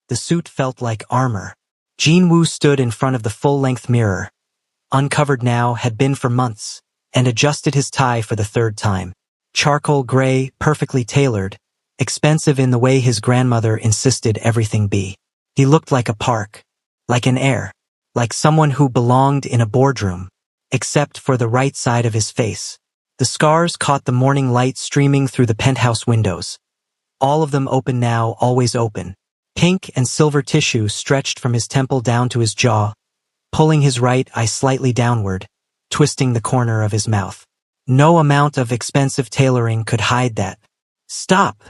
The suit felt like armor. Jinwoo stood in front of the full-length mirror, uncovered now, had been for months, and adjusted his tie for the third time. Charcoal gray, perfectly tailored, expensive in the way his grandmother insisted everything be. He looked like a Park, like an heir, like someone who belonged in a boardroom, except for the right side of his face. The scars caught the morning light streaming through the penthouse windows. All of them open now, always open. Pink and silver tissue stretched from his temple down to his jaw, pulling his right eye slightly downward, twisting the corner of his mouth. No amount of expensive tailoring could hide that. "Stop,"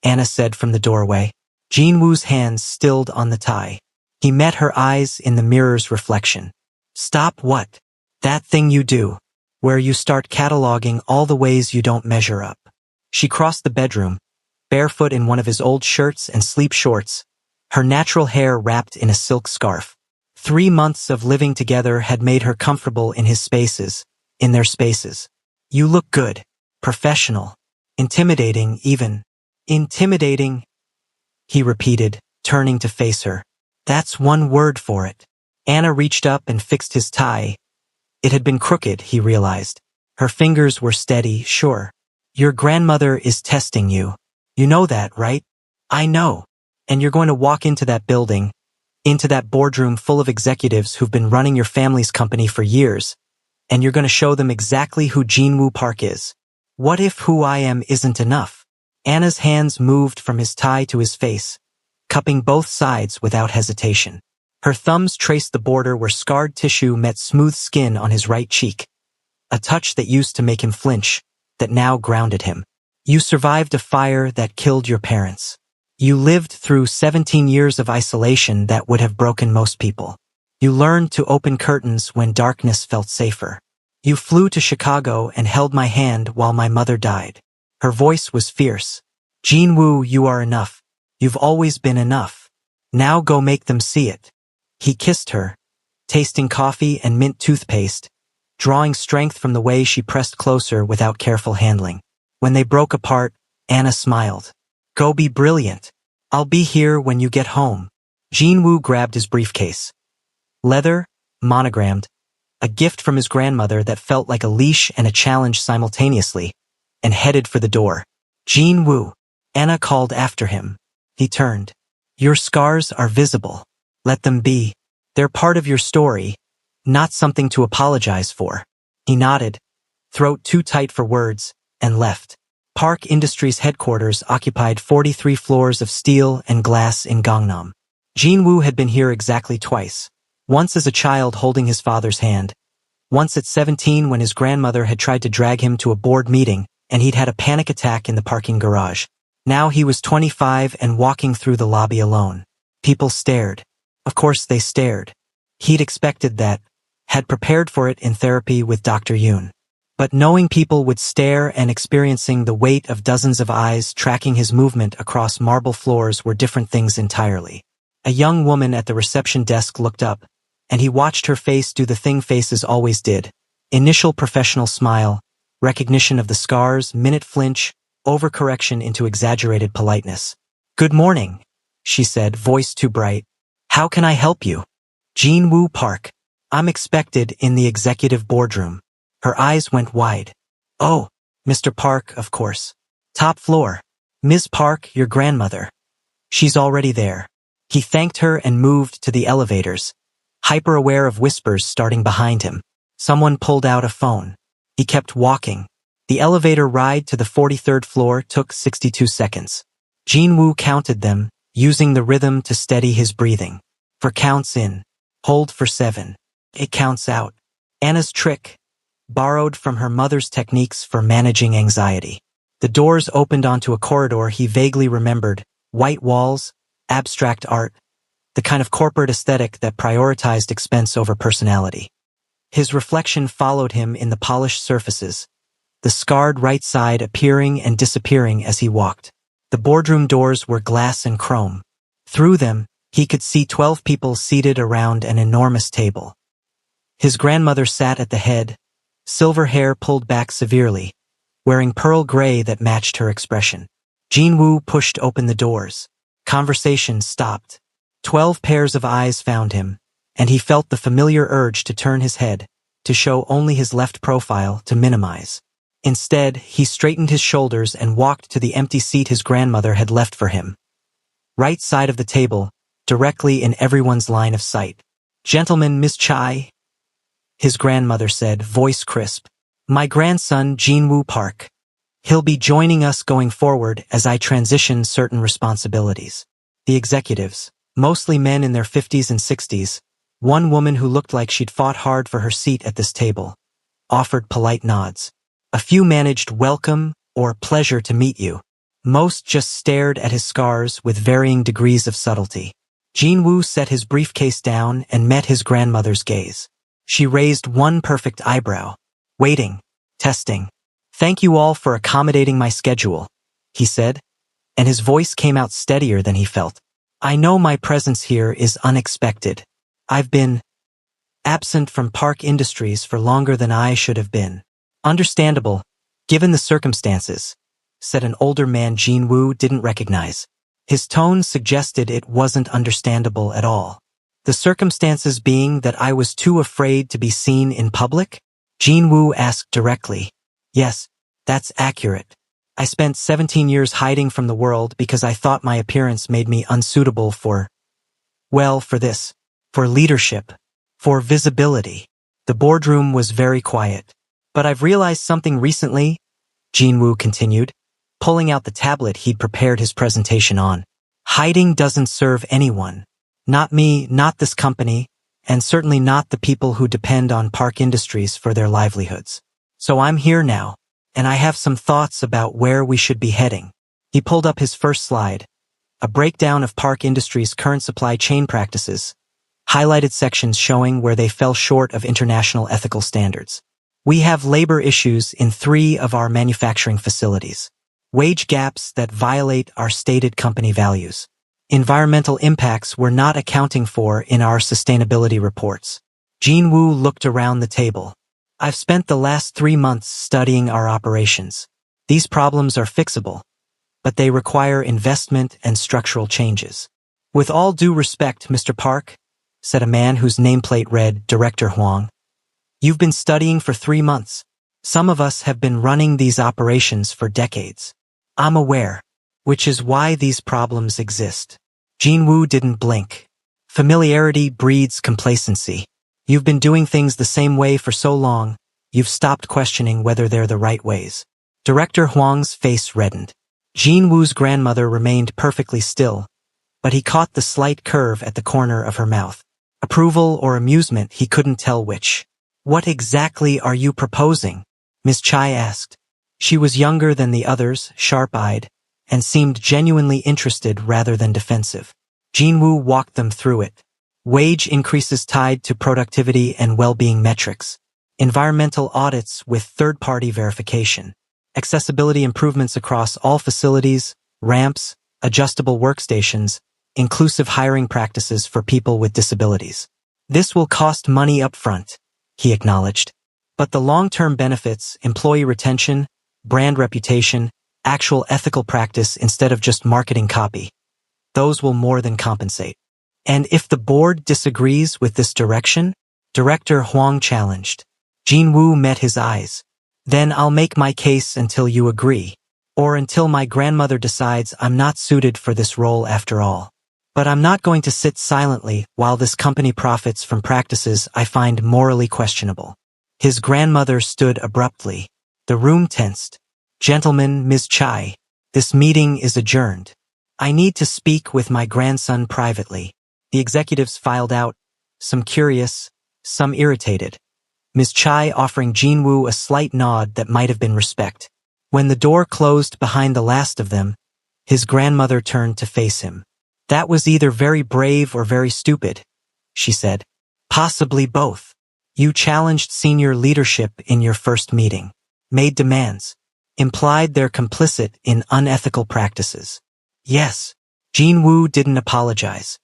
Anna said from the doorway. Jinwoo's hands stilled on the tie. He met her eyes in the mirror's reflection. "Stop what?" "That thing you do, where you start cataloging all the ways you don't measure up." She crossed the bedroom, barefoot in one of his old shirts and sleep shorts, her natural hair wrapped in a silk scarf. 3 months of living together had made her comfortable in his spaces, in their spaces. "You look good. Professional. Intimidating, even." "Intimidating," he repeated, turning to face her. "That's one word for it." Anna reached up and fixed his tie. It had been crooked, he realized. Her fingers were steady, sure. "Your grandmother is testing you. You know that, right?" "I know. And you're going to walk into that building, into that boardroom full of executives who've been running your family's company for years, and you're going to show them exactly who Jinwoo Park is. What if who I am isn't enough?" Anna's hands moved from his tie to his face, cupping both sides without hesitation. Her thumbs traced the border where scarred tissue met smooth skin on his right cheek, a touch that used to make him flinch, that now grounded him. "You survived a fire that killed your parents. You lived through 17 years of isolation that would have broken most people. You learned to open curtains when darkness felt safer. You flew to Chicago and held my hand while my mother died." Her voice was fierce. "Jinwoo, you are enough. You've always been enough. Now go make them see it." He kissed her, tasting coffee and mint toothpaste, drawing strength from the way she pressed closer without careful handling. When they broke apart, Anna smiled. "Go be brilliant. I'll be here when you get home." Jinwoo grabbed his briefcase. Leather, monogrammed, a gift from his grandmother that felt like a leash and a challenge simultaneously, and headed for the door. "Jinwoo," Anna called after him. He turned. "Your scars are visible. Let them be. They're part of your story, not something to apologize for." He nodded, throat too tight for words, and left. Park Industries headquarters occupied 43 floors of steel and glass in Gangnam. Jinwoo had been here exactly twice, once as a child holding his father's hand, once at 17 when his grandmother had tried to drag him to a board meeting and he'd had a panic attack in the parking garage. Now he was 25 and walking through the lobby alone. People stared. Of course they stared. He'd expected that, had prepared for it in therapy with Dr. Yoon. But knowing people would stare and experiencing the weight of dozens of eyes tracking his movement across marble floors were different things entirely. A young woman at the reception desk looked up, and he watched her face do the thing faces always did. Initial professional smile, recognition of the scars, minute flinch, overcorrection into exaggerated politeness. "Good morning," she said, voice too bright. "How can I help you?" "Jinwoo Park. I'm expected in the executive boardroom." Her eyes went wide. "Oh, Mr. Park, of course. Top floor. Ms. Park, your grandmother. She's already there." He thanked her and moved to the elevators, hyper-aware of whispers starting behind him. Someone pulled out a phone. He kept walking. The elevator ride to the 43rd floor took 62 seconds. Jinwoo counted them, using the rhythm to steady his breathing. 4 counts in. Hold for 7. 8 counts out. Anna's trick, borrowed from her mother's techniques for managing anxiety. The doors opened onto a corridor he vaguely remembered, white walls, abstract art, the kind of corporate aesthetic that prioritized expense over personality. His reflection followed him in the polished surfaces, the scarred right side appearing and disappearing as he walked. The boardroom doors were glass and chrome. Through them, he could see 12 people seated around an enormous table. His grandmother sat at the head, silver hair pulled back severely, wearing pearl gray that matched her expression. Jinwoo pushed open the doors. Conversation stopped. 12 pairs of eyes found him, and he felt the familiar urge to turn his head, to show only his left profile to minimize. Instead, he straightened his shoulders and walked to the empty seat his grandmother had left for him. Right side of the table, directly in everyone's line of sight. "Gentlemen, Miss Chai," his grandmother said, voice crisp. "My grandson, Jinwoo Park. He'll be joining us going forward as I transition certain responsibilities." The executives, mostly men in their 50s and 60s, one woman who looked like she'd fought hard for her seat at this table, offered polite nods. A few managed welcome or pleasure to meet you. Most just stared at his scars with varying degrees of subtlety. Jinwoo set his briefcase down and met his grandmother's gaze. She raised one perfect eyebrow. "Waiting. Testing. Thank you all for accommodating my schedule," he said, and his voice came out steadier than he felt. "I know my presence here is unexpected. I've been absent from Park Industries for longer than I should have been. Understandable, given the circumstances," said an older man Jinwoo didn't recognize. His tone suggested it wasn't understandable at all. "The circumstances being that I was too afraid to be seen in public?" Jinwoo asked directly. "Yes, that's accurate. I spent 17 years hiding from the world because I thought my appearance made me unsuitable for this, for leadership, for visibility." The boardroom was very quiet. "But I've realized something recently," Jinwoo continued, pulling out the tablet he'd prepared his presentation on. "Hiding doesn't serve anyone. Not me, not this company, and certainly not the people who depend on Park Industries for their livelihoods. So I'm here now, and I have some thoughts about where we should be heading." He pulled up his first slide, a breakdown of Park Industries' current supply chain practices, highlighted sections showing where they fell short of international ethical standards. "We have labor issues in 3 of our manufacturing facilities. Wage gaps that violate our stated company values. Environmental impacts we're not accounting for in our sustainability reports." Jinwoo looked around the table. "I've spent the last 3 months studying our operations. These problems are fixable, but they require investment and structural changes." "With all due respect, Mr. Park," said a man whose nameplate read Director Huang, "you've been studying for 3 months. Some of us have been running these operations for decades. I'm aware, which is why these problems exist." Jinwoo didn't blink. Familiarity breeds complacency. You've been doing things the same way for so long, you've stopped questioning whether they're the right ways. Director Huang's face reddened. Jinwoo's grandmother remained perfectly still, but he caught the slight curve at the corner of her mouth. Approval or amusement, he couldn't tell which. "What exactly are you proposing?" Miss Chai asked. She was younger than the others, sharp-eyed, and seemed genuinely interested rather than defensive. Jinwoo walked them through it. Wage increases tied to productivity and well-being metrics. Environmental audits with third-party verification. Accessibility improvements across all facilities, ramps, adjustable workstations, inclusive hiring practices for people with disabilities. "This will cost money upfront," he acknowledged. "But the long-term benefits, employee retention, brand reputation, actual ethical practice instead of just marketing copy, those will more than compensate." "And if the board disagrees with this direction?" Director Huang challenged. Jinwoo met his eyes. "Then I'll make my case until you agree, or until my grandmother decides I'm not suited for this role after all. But I'm not going to sit silently while this company profits from practices I find morally questionable." His grandmother stood abruptly. The room tensed. "Gentlemen, Ms. Chai, this meeting is adjourned. I need to speak with my grandson privately." The executives filed out, some curious, some irritated. Ms. Chai offering Jinwoo a slight nod that might have been respect. When the door closed behind the last of them, his grandmother turned to face him. "That was either very brave or very stupid," she said. "Possibly both. You challenged senior leadership in your first meeting, made demands, implied they're complicit in unethical practices." "Yes." Jinwoo didn't apologize.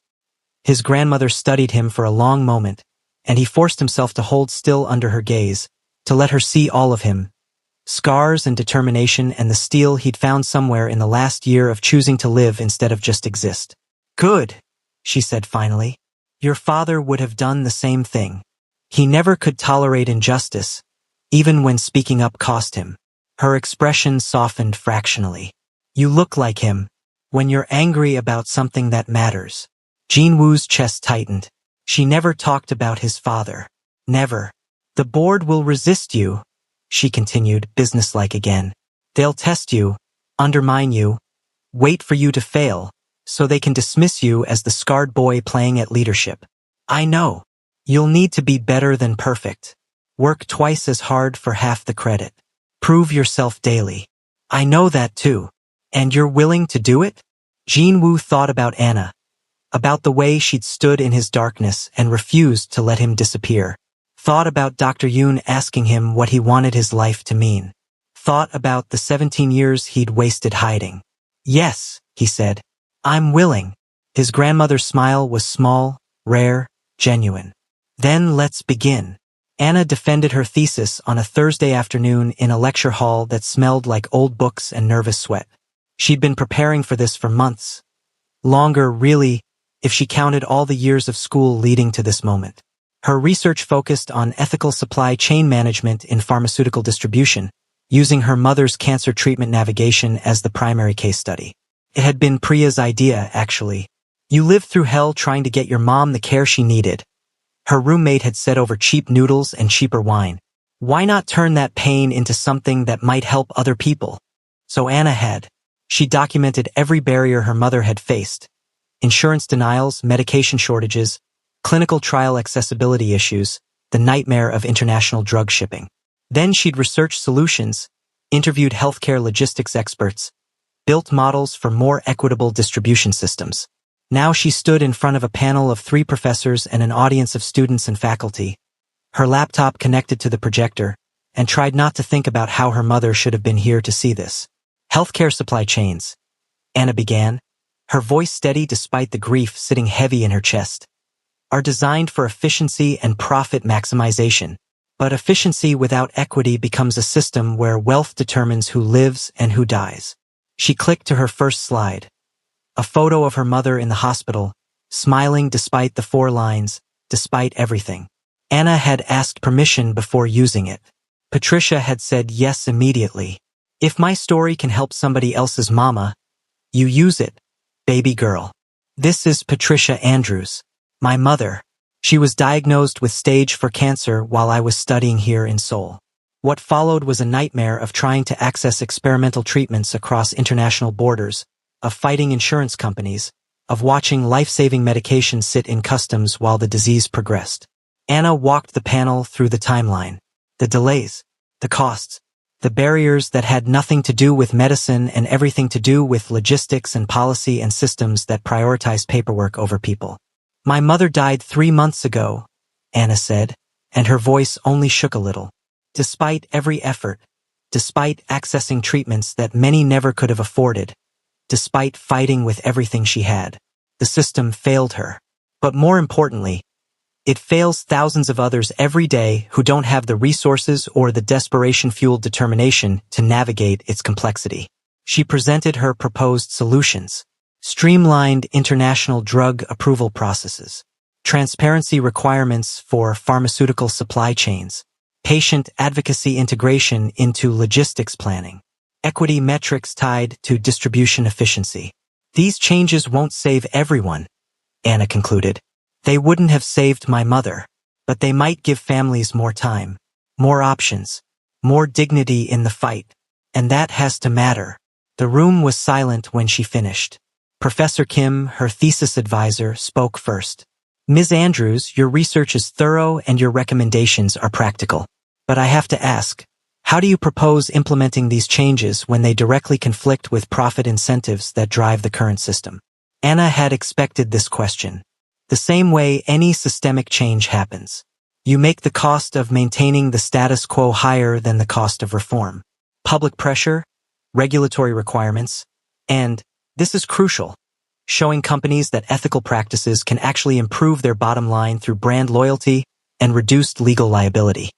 His grandmother studied him for a long moment, and he forced himself to hold still under her gaze, to let her see all of him, scars and determination and the steel he'd found somewhere in the last year of choosing to live instead of just exist. "Good," she said finally. Your father would have done the same thing. He never could tolerate injustice, even when speaking up cost him. Her expression softened fractionally. You look like him, when you're angry about something that matters. Jean Wu's chest tightened. She never talked about his father. Never. The board will resist you, she continued, businesslike again. They'll test you, undermine you, wait for you to fail, so they can dismiss you as the scarred boy playing at leadership. I know. You'll need to be better than perfect. Work twice as hard for half the credit. Prove yourself daily. I know that too. And you're willing to do it? Jean Wu thought about Anna, about the way she'd stood in his darkness and refused to let him disappear. Thought about Dr. Yoon asking him what he wanted his life to mean. Thought about the 17 years he'd wasted hiding. Yes, he said. I'm willing. His grandmother's smile was small, rare, genuine. Then let's begin. Anna defended her thesis on a Thursday afternoon in a lecture hall that smelled like old books and nervous sweat. She'd been preparing for this for months. Longer, really, if she counted all the years of school leading to this moment. Her research focused on ethical supply chain management in pharmaceutical distribution, using her mother's cancer treatment navigation as the primary case study. It had been Priya's idea, actually. You lived through hell trying to get your mom the care she needed. Her roommate had said over cheap noodles and cheaper wine. Why not turn that pain into something that might help other people? So Anna had. She documented every barrier her mother had faced. Insurance denials, medication shortages, clinical trial accessibility issues, the nightmare of international drug shipping. Then she'd researched solutions, interviewed healthcare logistics experts, built models for more equitable distribution systems. Now she stood in front of a panel of 3 professors and an audience of students and faculty, her laptop connected to the projector, and tried not to think about how her mother should have been here to see this. Healthcare supply chains, Anna began, her voice steady despite the grief sitting heavy in her chest, are designed for efficiency and profit maximization. But efficiency without equity becomes a system where wealth determines who lives and who dies. She clicked to her first slide. A photo of her mother in the hospital, smiling despite the 4 lines, despite everything. Anna had asked permission before using it. Patricia had said yes immediately. If my story can help somebody else's mama, you use it, baby girl. This is Patricia Andrews, my mother. She was diagnosed with stage 4 cancer while I was studying here in Seoul. What followed was a nightmare of trying to access experimental treatments across international borders, of fighting insurance companies, of watching life-saving medications sit in customs while the disease progressed. Anna walked the panel through the timeline. The delays, the costs, the barriers that had nothing to do with medicine and everything to do with logistics and policy and systems that prioritize paperwork over people. My mother died 3 months ago, Anna said, and her voice only shook a little. Despite every effort, despite accessing treatments that many never could have afforded, despite fighting with everything she had, the system failed her. But more importantly, it fails thousands of others every day who don't have the resources or the desperation-fueled determination to navigate its complexity. She presented her proposed solutions. Streamlined international drug approval processes, transparency requirements for pharmaceutical supply chains, patient advocacy integration into logistics planning, equity metrics tied to distribution efficiency. These changes won't save everyone, Anna concluded. They wouldn't have saved my mother, but they might give families more time, more options, more dignity in the fight, and that has to matter. The room was silent when she finished. Professor Kim, her thesis advisor, spoke first. Ms. Andrews, your research is thorough and your recommendations are practical. But I have to ask, how do you propose implementing these changes when they directly conflict with profit incentives that drive the current system? Anna had expected this question. The same way any systemic change happens. You make the cost of maintaining the status quo higher than the cost of reform. Public pressure, regulatory requirements, and this is crucial, showing companies that ethical practices can actually improve their bottom line through brand loyalty and reduced legal liability.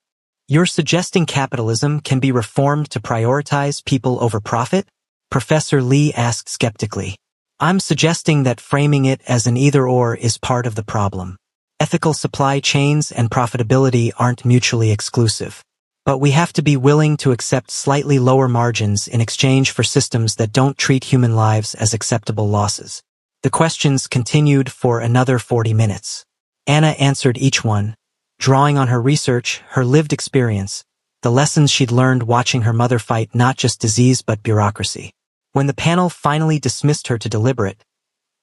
You're suggesting capitalism can be reformed to prioritize people over profit? Professor Lee asked skeptically. I'm suggesting that framing it as an either-or is part of the problem. Ethical supply chains and profitability aren't mutually exclusive. But we have to be willing to accept slightly lower margins in exchange for systems that don't treat human lives as acceptable losses. The questions continued for another 40 minutes. Anna answered each one, drawing on her research, her lived experience, the lessons she'd learned watching her mother fight not just disease but bureaucracy. When the panel finally dismissed her to deliberate,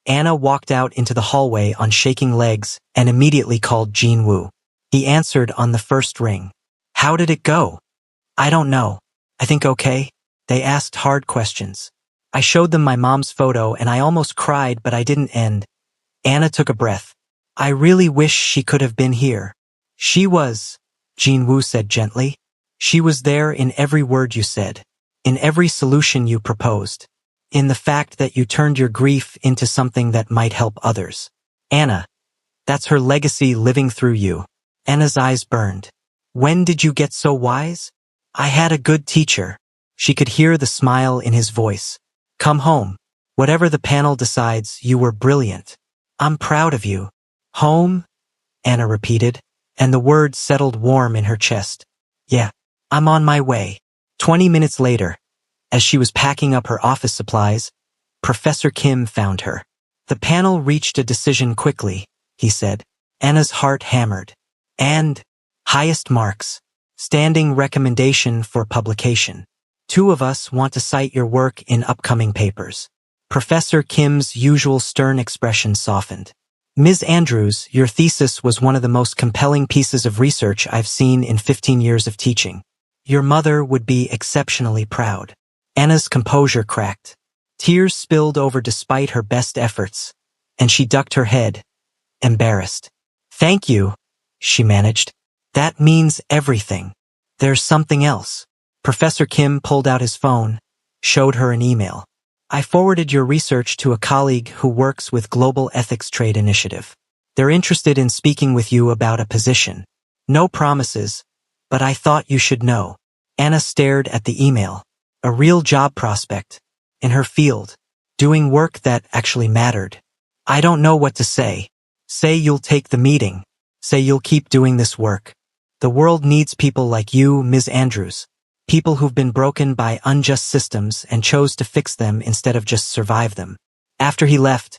Anna walked out into the hallway on shaking legs and immediately called Jin Woo. He answered on the first ring. How did it go? I don't know. I think okay. They asked hard questions. I showed them my mom's photo and I almost cried, but I didn't end. Anna took a breath. I really wish she could have been here. She was, Jin Woo said gently. She was there in every word you said, in every solution you proposed, in the fact that you turned your grief into something that might help others. Anna, that's her legacy living through you. Anna's eyes burned. When did you get so wise? I had a good teacher. She could hear the smile in his voice. Come home. Whatever the panel decides, you were brilliant. I'm proud of you. Home? Anna repeated, and the word settled warm in her chest. Yeah, I'm on my way. 20 minutes later, as she was packing up her office supplies, Professor Kim found her. The panel reached a decision quickly, he said. Anna's heart hammered. And highest marks. Standing recommendation for publication. 2 of us want to cite your work in upcoming papers. Professor Kim's usual stern expression softened. Ms. Andrews, your thesis was one of the most compelling pieces of research I've seen in 15 years of teaching. Your mother would be exceptionally proud. Anna's composure cracked. Tears spilled over despite her best efforts, and she ducked her head, embarrassed. Thank you, she managed. That means everything. There's something else. Professor Kim pulled out his phone, showed her an email. I forwarded your research to a colleague who works with Global Ethics Trade Initiative. They're interested in speaking with you about a position. No promises, but I thought you should know. Anna stared at the email. A real job prospect. In her field. Doing work that actually mattered. I don't know what to say. Say you'll take the meeting. Say you'll keep doing this work. The world needs people like you, Ms. Andrews. People who've been broken by unjust systems and chose to fix them instead of just survive them. After he left,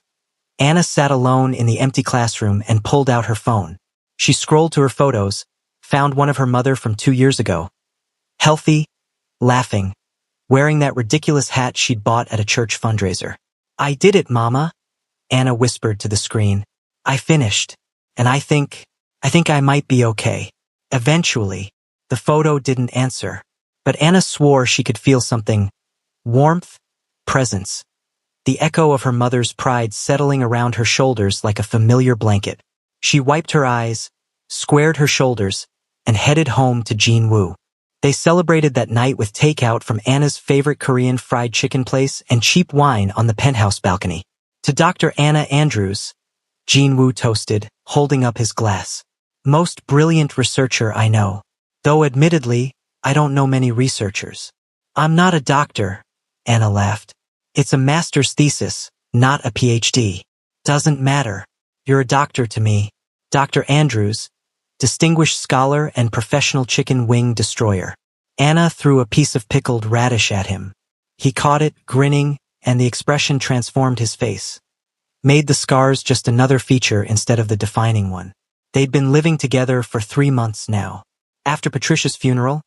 Anna sat alone in the empty classroom and pulled out her phone. She scrolled to her photos, found one of her mother from 2 years ago. Healthy, laughing, wearing that ridiculous hat she'd bought at a church fundraiser. I did it, Mama, Anna whispered to the screen. I finished, and I think I might be okay. Eventually, the photo didn't answer. But Anna swore she could feel something. Warmth, presence. The echo of her mother's pride settling around her shoulders like a familiar blanket. She wiped her eyes, squared her shoulders, and headed home to Jin Woo. They celebrated that night with takeout from Anna's favorite Korean fried chicken place and cheap wine on the penthouse balcony. To Dr. Anna Andrews, Jin Woo toasted, holding up his glass. Most brilliant researcher I know. Though admittedly, I don't know many researchers. I'm not a doctor, Anna laughed. It's a master's thesis, not a PhD. Doesn't matter. You're a doctor to me. Dr. Andrews, distinguished scholar and professional chicken wing destroyer. Anna threw a piece of pickled radish at him. He caught it, grinning, and the expression transformed his face. Made the scars just another feature instead of the defining one. They'd been living together for 3 months now. After Patricia's funeral,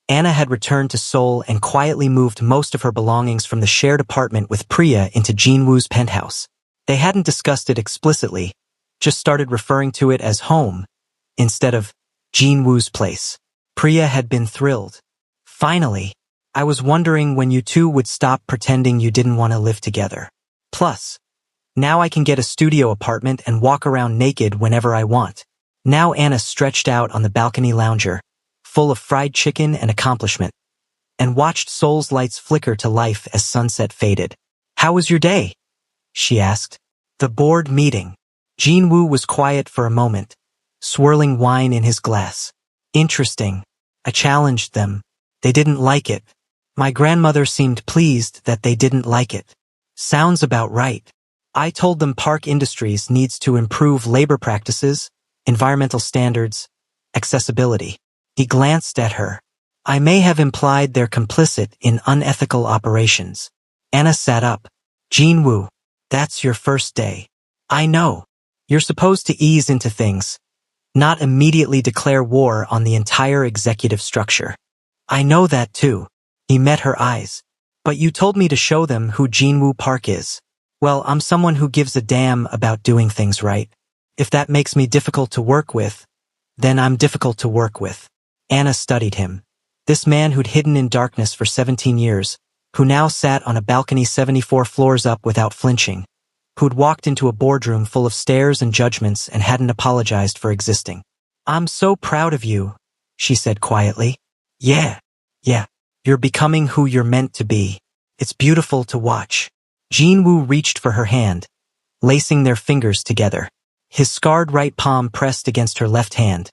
Anna had returned to Seoul and quietly moved most of her belongings from the shared apartment with Priya into Jin Woo's penthouse. They hadn't discussed it explicitly, just started referring to it as home, instead of Jin Woo's place. Priya had been thrilled. Finally, I was wondering when you two would stop pretending you didn't want to live together. Plus, now I can get a studio apartment and walk around naked whenever I want. Now Anna stretched out on the balcony lounger, full of fried chicken and accomplishment, and watched Seoul's lights flicker to life as sunset faded. How was your day? She asked. The board meeting. Jin Woo was quiet for a moment, swirling wine in his glass. Interesting. I challenged them. They didn't like it. My grandmother seemed pleased that they didn't like it. Sounds about right. I told them Park Industries needs to improve labor practices, environmental standards, accessibility. He glanced at her. I may have implied they're complicit in unethical operations. Anna sat up. Jinwoo, that's your first day. I know. You're supposed to ease into things, not immediately declare war on the entire executive structure. I know that too. He met her eyes. But you told me to show them who Jinwoo Park is. Well, I'm someone who gives a damn about doing things right. If that makes me difficult to work with, then I'm difficult to work with. Anna studied him. This man who'd hidden in darkness for 17 years, who now sat on a balcony 74 floors up without flinching, who'd walked into a boardroom full of stares and judgments and hadn't apologized for existing. I'm so proud of you, she said quietly. Yeah. You're becoming who you're meant to be. It's beautiful to watch. Jinwoo reached for her hand, lacing their fingers together. His scarred right palm pressed against her left hand,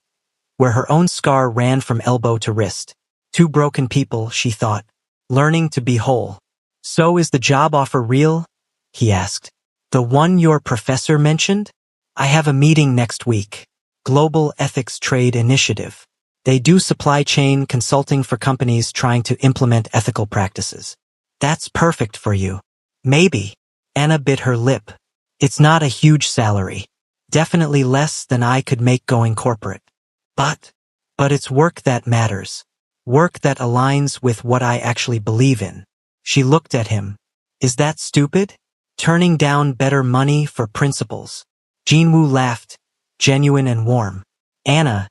where her own scar ran from elbow to wrist. Two broken people, she thought, learning to be whole. So is the job offer real? He asked. The one your professor mentioned? I have a meeting next week. Global Ethics Trade Initiative. They do supply chain consulting for companies trying to implement ethical practices. That's perfect for you. Maybe. Anna bit her lip. It's not a huge salary. Definitely less than I could make going corporate. But it's work that matters. Work that aligns with what I actually believe in. She looked at him. Is that stupid? Turning down better money for principles. Jinwoo laughed, genuine and warm. Anna,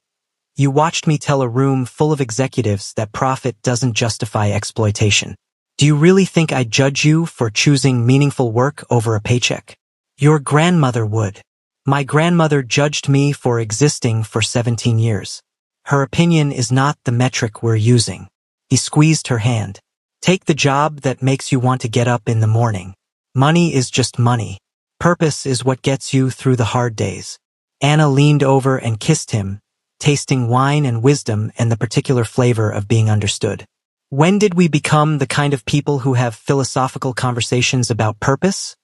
you watched me tell a room full of executives that profit doesn't justify exploitation. Do you really think I'd judge you for choosing meaningful work over a paycheck? Your grandmother would. My grandmother judged me for existing for 17 years. Her opinion is not the metric we're using. He squeezed her hand. Take the job that makes you want to get up in the morning. Money is just money. Purpose is what gets you through the hard days. Anna leaned over and kissed him, tasting wine and wisdom and the particular flavor of being understood. When did we become the kind of people who have philosophical conversations about purpose?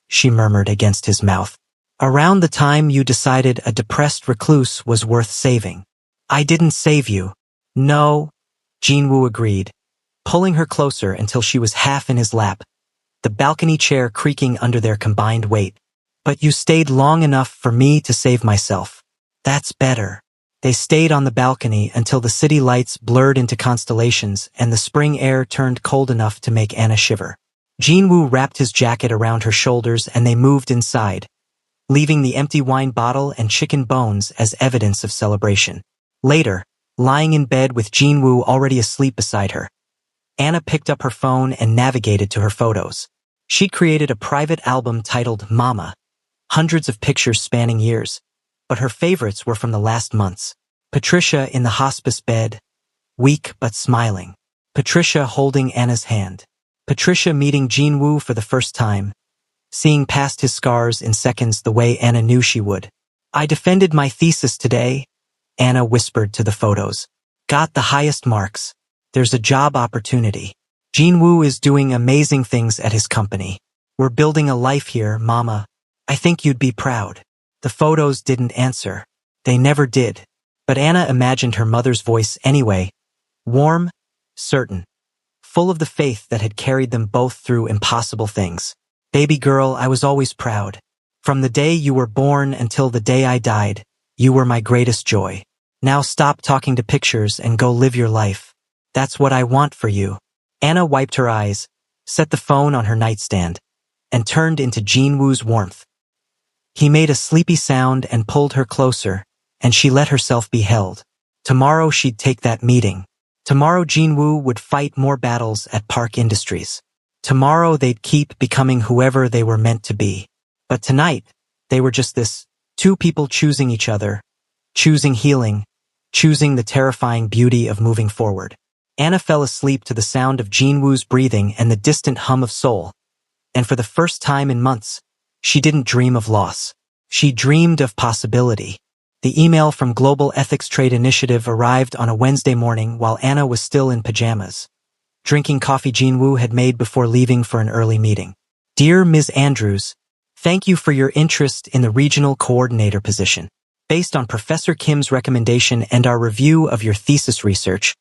She murmured against his mouth. Around the time you decided a depressed recluse was worth saving. I didn't save you. No, Jinwoo agreed, pulling her closer until she was half in his lap, the balcony chair creaking under their combined weight. But you stayed long enough for me to save myself. That's better. They stayed on the balcony until the city lights blurred into constellations and the spring air turned cold enough to make Anna shiver. Jinwoo wrapped his jacket around her shoulders and they moved inside, leaving the empty wine bottle and chicken bones as evidence of celebration. Later, lying in bed with Jinwoo already asleep beside her, Anna picked up her phone and navigated to her photos. She'd created a private album titled Mama, hundreds of pictures spanning years, but her favorites were from the last months. Patricia in the hospice bed, weak but smiling. Patricia holding Anna's hand. Patricia meeting Jinwoo for the first time, seeing past his scars in seconds the way Anna knew she would. I defended my thesis today, Anna whispered to the photos. Got the highest marks. There's a job opportunity. Jinwoo is doing amazing things at his company. We're building a life here, Mama. I think you'd be proud. The photos didn't answer. They never did. But Anna imagined her mother's voice anyway. Warm, certain, full of the faith that had carried them both through impossible things. Baby girl, I was always proud. From the day you were born until the day I died, you were my greatest joy. Now stop talking to pictures and go live your life. That's what I want for you. Anna wiped her eyes, set the phone on her nightstand, and turned into Jinwoo's warmth. He made a sleepy sound and pulled her closer, and she let herself be held. Tomorrow she'd take that meeting. Tomorrow Jinwoo would fight more battles at Park Industries. Tomorrow they'd keep becoming whoever they were meant to be. But tonight, they were just this, two people choosing each other, choosing healing, choosing the terrifying beauty of moving forward. Anna fell asleep to the sound of Jinwoo's breathing and the distant hum of soul. And for the first time in months, she didn't dream of loss. She dreamed of possibility. The email from Global Ethics Trade Initiative arrived on a Wednesday morning while Anna was still in pajamas, drinking coffee Jinwoo had made before leaving for an early meeting. Dear Ms. Andrews, Thank you for your interest in the regional coordinator position. Based on Professor Kim's recommendation and our review of your thesis research,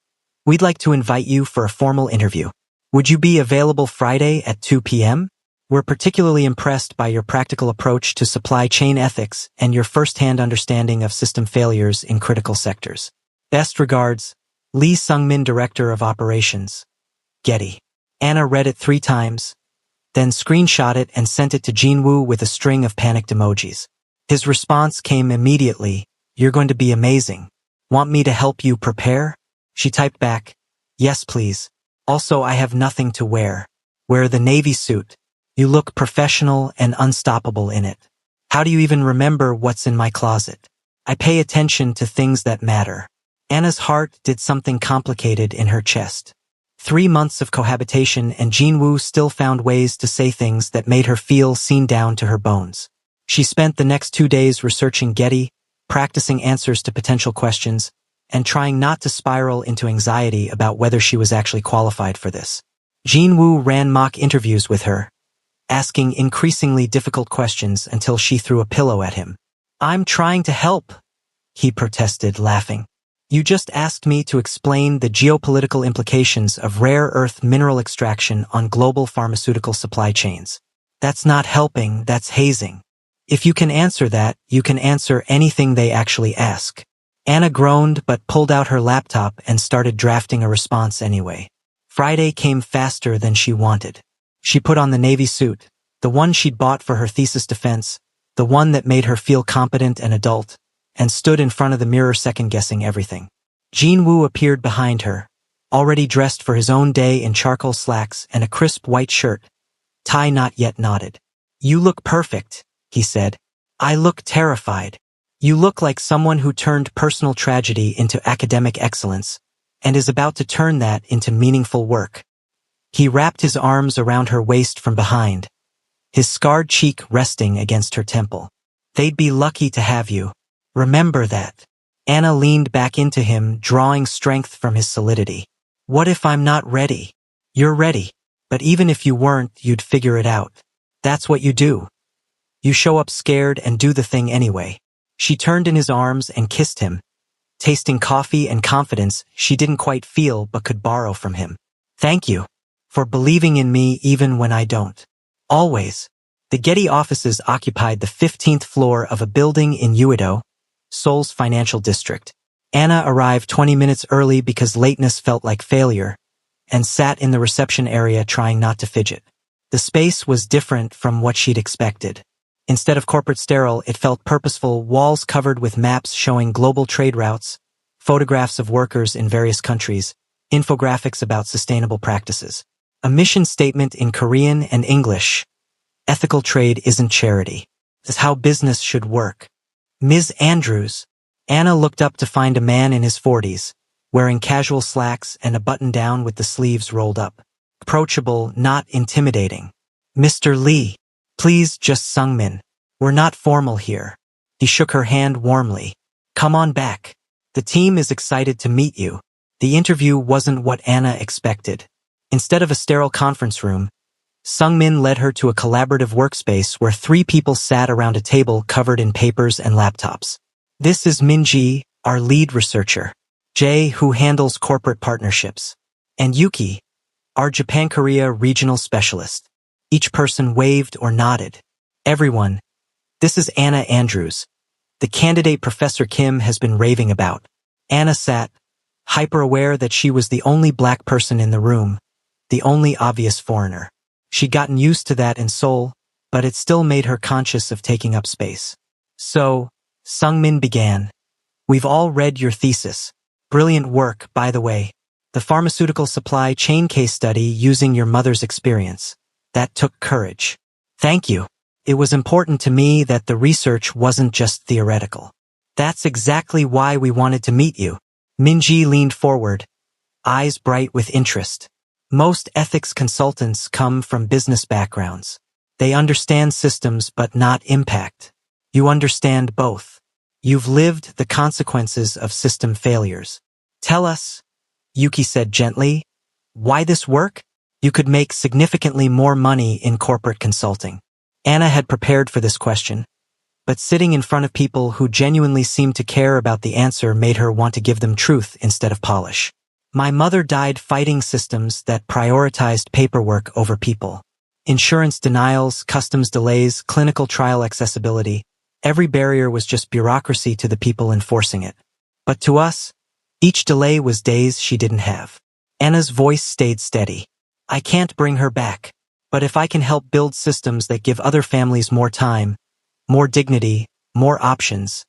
we'd like to invite you for a formal interview. Would you be available Friday at 2 p.m.? We're particularly impressed by your practical approach to supply chain ethics and your first-hand understanding of system failures in critical sectors. Best regards, Lee Sung-min, Director of Operations. Getty. Anna read it 3 times, then screenshot it and sent it to Jinwoo with a string of panicked emojis. His response came immediately, "You're going to be amazing. Want me to help you prepare?" She typed back, "Yes, please. Also, I have nothing to wear. Wear the navy suit. You look professional and unstoppable in it. How do you even remember what's in my closet? I pay attention to things that matter." Anna's heart did something complicated in her chest. 3 months of cohabitation and Jinwoo still found ways to say things that made her feel seen down to her bones. She spent the next 2 days researching Getty, practicing answers to potential questions, and trying not to spiral into anxiety about whether she was actually qualified for this. Jinwoo ran mock interviews with her, asking increasingly difficult questions until she threw a pillow at him. "I'm trying to help," he protested, laughing. "You just asked me to explain the geopolitical implications of rare earth mineral extraction on global pharmaceutical supply chains. That's not helping, that's hazing. If you can answer that, you can answer anything they actually ask." Anna groaned but pulled out her laptop and started drafting a response anyway. Friday came faster than she wanted. She put on the navy suit, the one she'd bought for her thesis defense, the one that made her feel competent and adult, and stood in front of the mirror second-guessing everything. Jinwoo appeared behind her, already dressed for his own day in charcoal slacks and a crisp white shirt, tie not yet knotted. "You look perfect," he said. "I look terrified. You look like someone who turned personal tragedy into academic excellence, and is about to turn that into meaningful work." He wrapped his arms around her waist from behind, his scarred cheek resting against her temple. "They'd be lucky to have you. Remember that." Anna leaned back into him, drawing strength from his solidity. "What if I'm not ready?" "You're ready. But even if you weren't, you'd figure it out. That's what you do. You show up scared and do the thing anyway." She turned in his arms and kissed him, tasting coffee and confidence she didn't quite feel but could borrow from him. "Thank you for believing in me even when I don't. Always." The Getty offices occupied the 15th floor of a building in Uido, Seoul's financial district. Anna arrived 20 minutes early because lateness felt like failure, and sat in the reception area trying not to fidget. The space was different from what she'd expected. Instead of corporate sterile, it felt purposeful, walls covered with maps showing global trade routes, photographs of workers in various countries, infographics about sustainable practices. A mission statement in Korean and English. "Ethical trade isn't charity. This is how business should work." "Ms. Andrews." Anna looked up to find a man in his 40s, wearing casual slacks and a button-down with the sleeves rolled up. Approachable, not intimidating. "Mr. Lee. Please, just Sung-min. We're not formal here." He shook her hand warmly. "Come on back. The team is excited to meet you." The interview wasn't what Anna expected. Instead of a sterile conference room, Sung-min led her to a collaborative workspace where 3 people sat around a table covered in papers and laptops. "This is Min-ji, our lead researcher. Jay, who handles corporate partnerships. And Yuki, our Japan-Korea regional specialist." Each person waved or nodded. "Everyone, this is Anna Andrews, the candidate Professor Kim has been raving about." Anna sat, hyper-aware that she was the only black person in the room, the only obvious foreigner. She'd gotten used to that in Seoul, but it still made her conscious of taking up space. "So," Sung-min began, "we've all read your thesis. Brilliant work, by the way. The pharmaceutical supply chain case study using your mother's experience. That took courage. Thank you. It was important to me that the research wasn't just theoretical. That's exactly why we wanted to meet you." Min-ji leaned forward, eyes bright with interest. "Most ethics consultants come from business backgrounds. They understand systems but not impact. You understand both. You've lived the consequences of system failures. Tell us," Yuki said gently, "why this work? You could make significantly more money in corporate consulting." Anna had prepared for this question, but sitting in front of people who genuinely seemed to care about the answer made her want to give them truth instead of polish. My mother died fighting systems that prioritized paperwork over people. Insurance denials, customs delays, clinical trial accessibility. Every barrier was just bureaucracy to the people enforcing it. But to us, each delay was days she didn't have. Anna's voice stayed steady. I can't bring her back. But if I can help build systems that give other families more time, more dignity, more options,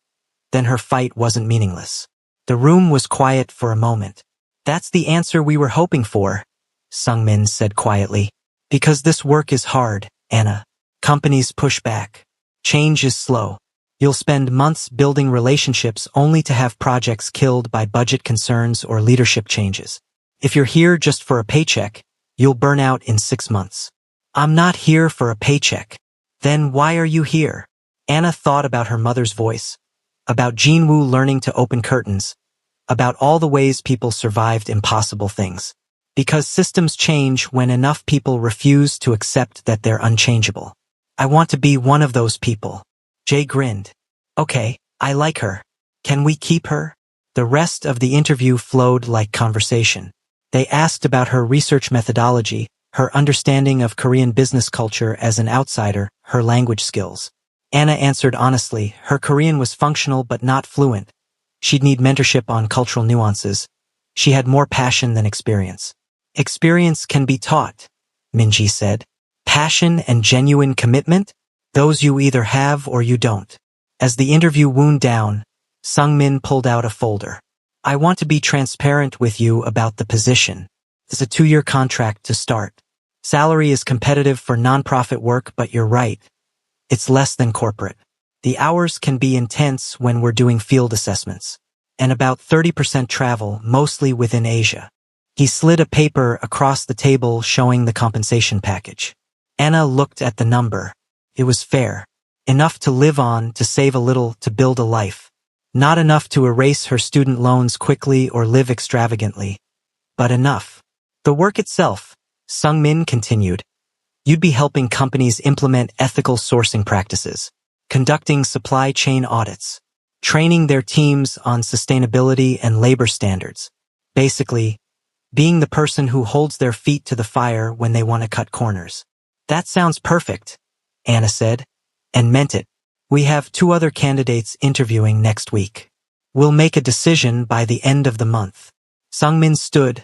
then her fight wasn't meaningless. The room was quiet for a moment. That's the answer we were hoping for, Sungmin said quietly. Because this work is hard, Anna. Companies push back. Change is slow. You'll spend months building relationships only to have projects killed by budget concerns or leadership changes. If you're here just for a paycheck, you'll burn out in 6 months. I'm not here for a paycheck. Then why are you here? Anna thought about her mother's voice, about Jinwoo learning to open curtains, about all the ways people survived impossible things. Because systems change when enough people refuse to accept that they're unchangeable. I want to be one of those people. Jay grinned. Okay, I like her. Can we keep her? The rest of the interview flowed like conversation. They asked about her research methodology, her understanding of Korean business culture as an outsider, her language skills. Anna answered honestly, her Korean was functional but not fluent. She'd need mentorship on cultural nuances. She had more passion than experience. Experience can be taught, Minji said. Passion and genuine commitment? Those you either have or you don't. As the interview wound down, Sungmin pulled out a folder. I want to be transparent with you about the position. It's a 2-year contract to start. Salary is competitive for nonprofit work, but you're right. It's less than corporate. The hours can be intense when we're doing field assessments. And about 30% travel, mostly within Asia. He slid a paper across the table showing the compensation package. Anna looked at the number. It was fair. Enough to live on, to save a little, to build a life. Not enough to erase her student loans quickly or live extravagantly. But enough. The work itself, Sungmin continued. You'd be helping companies implement ethical sourcing practices, conducting supply chain audits, training their teams on sustainability and labor standards. Basically, being the person who holds their feet to the fire when they want to cut corners. That sounds perfect, Anna said, and meant it. We have 2 other candidates interviewing next week. We'll make a decision by the end of the month. Sungmin stood,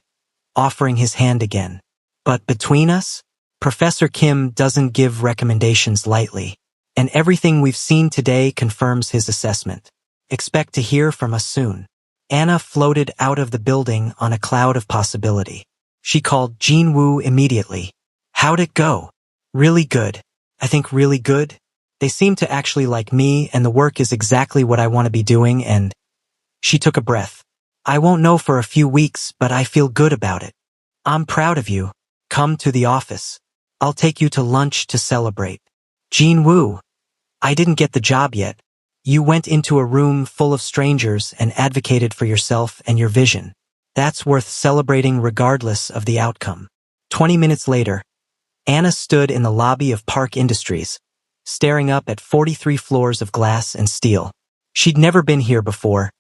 offering his hand again. But between us, Professor Kim doesn't give recommendations lightly, and everything we've seen today confirms his assessment. Expect to hear from us soon. Anna floated out of the building on a cloud of possibility. She called Jinwoo immediately. How'd it go? Really good. I think really good. They seem to actually like me, and the work is exactly what I want to be doing, and... She took a breath. I won't know for a few weeks, but I feel good about it. I'm proud of you. Come to the office. I'll take you to lunch to celebrate. Jinwoo. I didn't get the job yet. You went into a room full of strangers and advocated for yourself and your vision. That's worth celebrating regardless of the outcome. 20 minutes later, Anna stood in the lobby of Park Industries, staring up at 43 floors of glass and steel. She'd never been here before.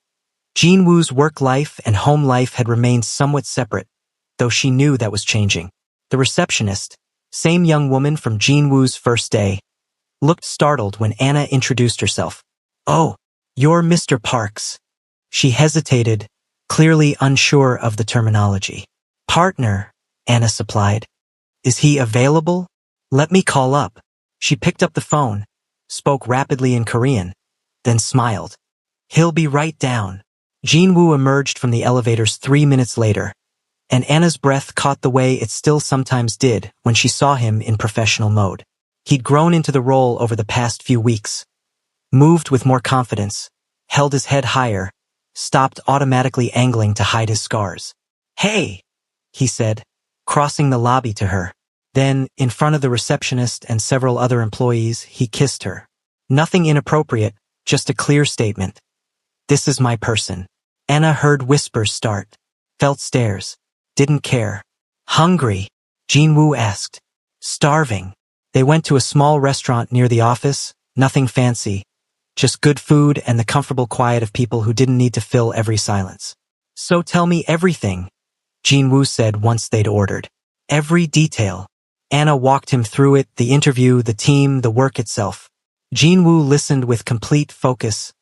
Jinwoo's work life and home life had remained somewhat separate, though she knew that was changing. The receptionist, same young woman from Jinwoo's first day, looked startled when Anna introduced herself. Oh, you're Mr. Parks. She hesitated, clearly unsure of the terminology. Partner, Anna supplied. Is he available? Let me call up. She picked up the phone, spoke rapidly in Korean, then smiled. He'll be right down. Jinwoo emerged from the elevators 3 minutes later, and Anna's breath caught the way it still sometimes did when she saw him in professional mode. He'd grown into the role over the past few weeks, moved with more confidence, held his head higher, stopped automatically angling to hide his scars. Hey, he said, crossing the lobby to her. Then, in front of the receptionist and several other employees, he kissed her. Nothing inappropriate, just a clear statement. This is my person. Anna heard whispers start, felt stares, didn't care. Hungry? Jinwoo asked. Starving. They went to a small restaurant near the office, nothing fancy, just good food and the comfortable quiet of people who didn't need to fill every silence. "So tell me everything," Jin-woo said once they'd ordered. "Every detail." Anna walked him through it, the interview, the team, the work itself. Jin-woo listened with complete focus,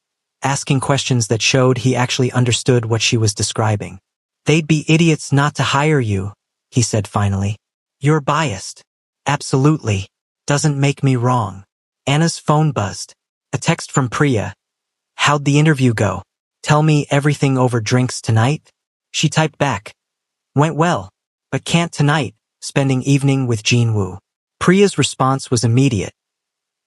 asking questions that showed he actually understood what she was describing. "They'd be idiots not to hire you," he said finally. "You're biased." "Absolutely. Doesn't make me wrong." Anna's phone buzzed. A text from Priya. "How'd the interview go? Tell me everything over drinks tonight?" She typed back. "Went well, but can't tonight, spending evening with Jin-woo." Priya's response was immediate.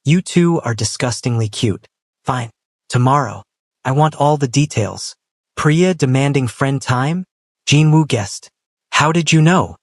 "You two are disgustingly cute." "Fine. Tomorrow. I want all the details." Priya demanding friend time? Jin-woo guessed. "How did you know?"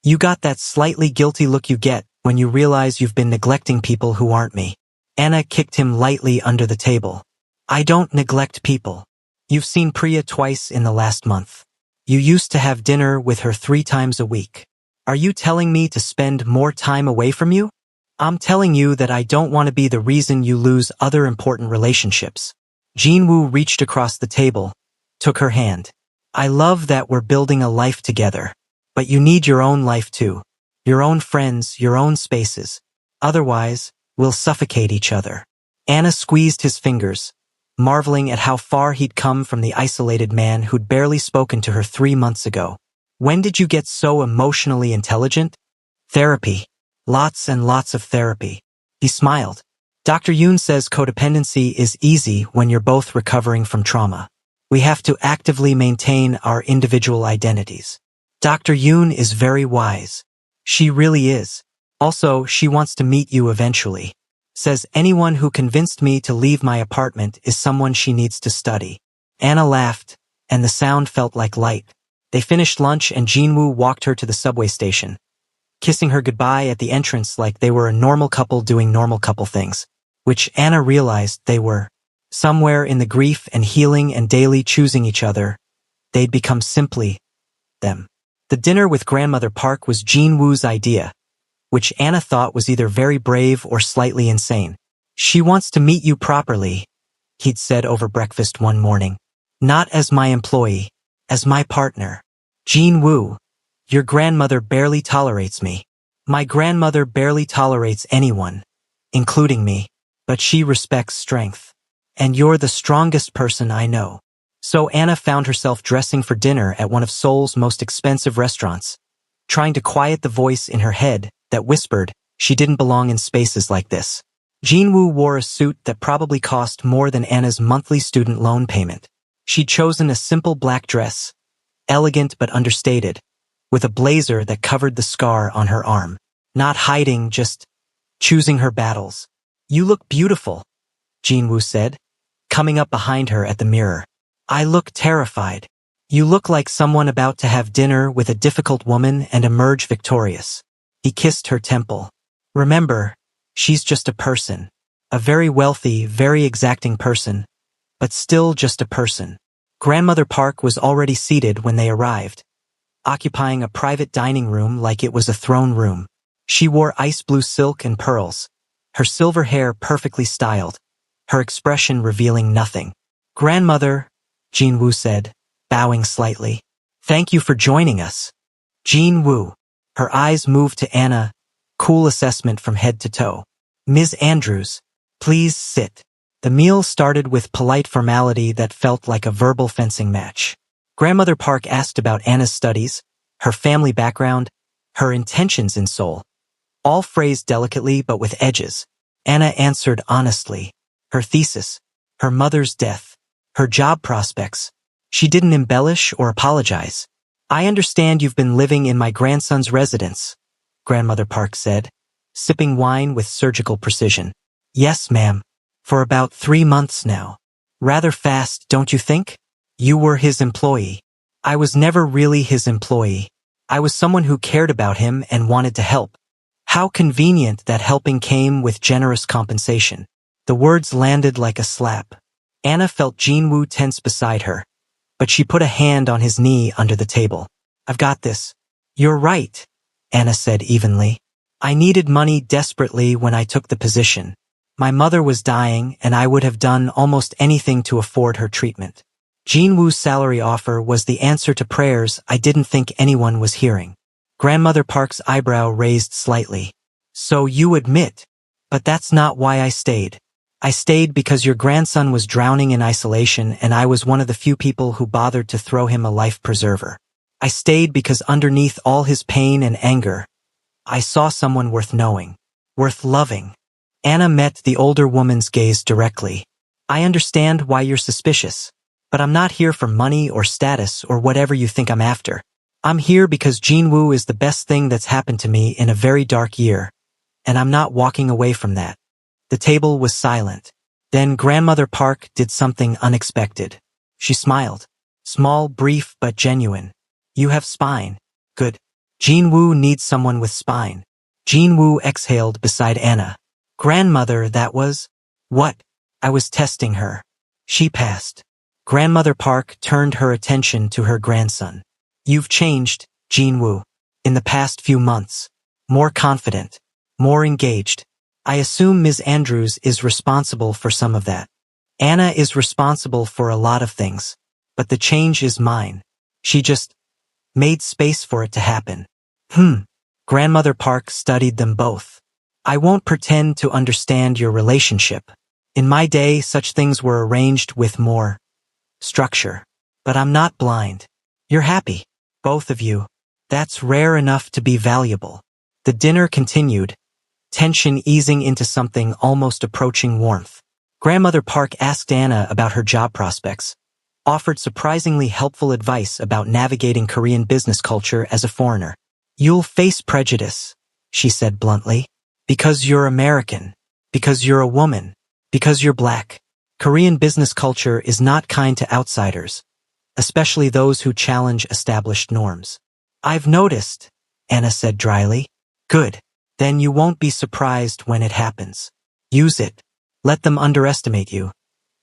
"You got that slightly guilty look you get when you realize you've been neglecting people who aren't me." Anna kicked him lightly under the table. "I don't neglect people. You've seen Priya twice in the last month. You used to have dinner with her 3 times a week. Are you telling me to spend more time away from you? I'm telling you that I don't want to be the reason you lose other important relationships." Jin-woo reached across the table, took her hand. "I love that we're building a life together. But you need your own life too. Your own friends, your own spaces. Otherwise, we'll suffocate each other." Anna squeezed his fingers, marveling at how far he'd come from the isolated man who'd barely spoken to her 3 months ago. "When did you get so emotionally intelligent?" "Therapy. Lots and lots of therapy." He smiled. "Dr. Yoon says codependency is easy when you're both recovering from trauma. We have to actively maintain our individual identities." "Dr. Yoon is very wise." "She really is. Also, she wants to meet you eventually. Says anyone who convinced me to leave my apartment is someone she needs to study." Anna laughed, and the sound felt like light. They finished lunch and Jin-woo walked her to the subway station, kissing her goodbye at the entrance like they were a normal couple doing normal couple things, which Anna realized they were. Somewhere in the grief and healing and daily choosing each other, they'd become simply them. The dinner with Grandmother Park was Jin-woo's idea, which Anna thought was either very brave or slightly insane. "She wants to meet you properly," he'd said over breakfast one morning. "Not as my employee, as my partner." "Jin-woo, your grandmother barely tolerates me." "My grandmother barely tolerates anyone, including me, but she respects strength. And you're the strongest person I know." So Anna found herself dressing for dinner at one of Seoul's most expensive restaurants, trying to quiet the voice in her head that whispered she didn't belong in spaces like this. Jin-woo wore a suit that probably cost more than Anna's monthly student loan payment. She'd chosen a simple black dress, elegant but understated, with a blazer that covered the scar on her arm. Not hiding, just choosing her battles. "You look beautiful," Jin-woo said, coming up behind her at the mirror. "I look terrified." "You look like someone about to have dinner with a difficult woman and emerge victorious." He kissed her temple. "Remember, she's just a person. A very wealthy, very exacting person, but still just a person." Grandmother Park was already seated when they arrived, occupying a private dining room like it was a throne room. She wore ice blue silk and pearls, her silver hair perfectly styled, her expression revealing nothing. "Grandmother," Jin-woo said, bowing slightly. "Thank you for joining us." Jin-woo. Her eyes moved to Anna, cool assessment from head to toe. "Ms. Andrews, please sit." The meal started with polite formality that felt like a verbal fencing match. Grandmother Park asked about Anna's studies, her family background, her intentions in Seoul, all phrased delicately but with edges. Anna answered honestly. Her thesis, her mother's death, her job prospects. She didn't embellish or apologize. "I understand you've been living in my grandson's residence," Grandmother Park said, sipping wine with surgical precision. "Yes, ma'am. For about 3 months now." "Rather fast, don't you think?" "You were his employee." "I was never really his employee. I was someone who cared about him and wanted to help." "How convenient that helping came with generous compensation." The words landed like a slap. Anna felt Jin-woo tense beside her, but she put a hand on his knee under the table. "I've got this." "You're right," Anna said evenly. I needed money desperately when I took the position. My mother was dying, and I would have done almost anything to afford her treatment. Jean Woo's salary offer was the answer to prayers I didn't think anyone was hearing. Grandmother Park's eyebrow raised slightly. So you admit, but that's not why I stayed. I stayed because your grandson was drowning in isolation and I was one of the few people who bothered to throw him a life preserver. I stayed because underneath all his pain and anger, I saw someone worth knowing, worth loving. Anna met the older woman's gaze directly. I understand why you're suspicious, but I'm not here for money or status or whatever you think I'm after. I'm here because Jean Woo is the best thing that's happened to me in a very dark year, and I'm not walking away from that. The table was silent. Then Grandmother Park did something unexpected. She smiled. Small, brief, but genuine. You have spine. Good. Jean Woo needs someone with spine. Jean Woo exhaled beside Anna. Grandmother, that was? What? I was testing her. She passed. Grandmother Park turned her attention to her grandson. You've changed, Jean Woo. In the past few months. More confident. More engaged. I assume Ms. Andrews is responsible for some of that. Anna is responsible for a lot of things. But the change is mine. She just made space for it to happen. Grandmother Park studied them both. I won't pretend to understand your relationship. In my day, such things were arranged with more structure. But I'm not blind. You're happy. Both of you. That's rare enough to be valuable. The dinner continued, tension easing into something almost approaching warmth. Grandmother Park asked Anna about her job prospects, offered surprisingly helpful advice about navigating Korean business culture as a foreigner. You'll face prejudice, she said bluntly. Because you're American. Because you're a woman. Because you're black. Korean business culture is not kind to outsiders, especially those who challenge established norms. I've noticed, Anna said dryly. Good. Then you won't be surprised when it happens. Use it. Let them underestimate you.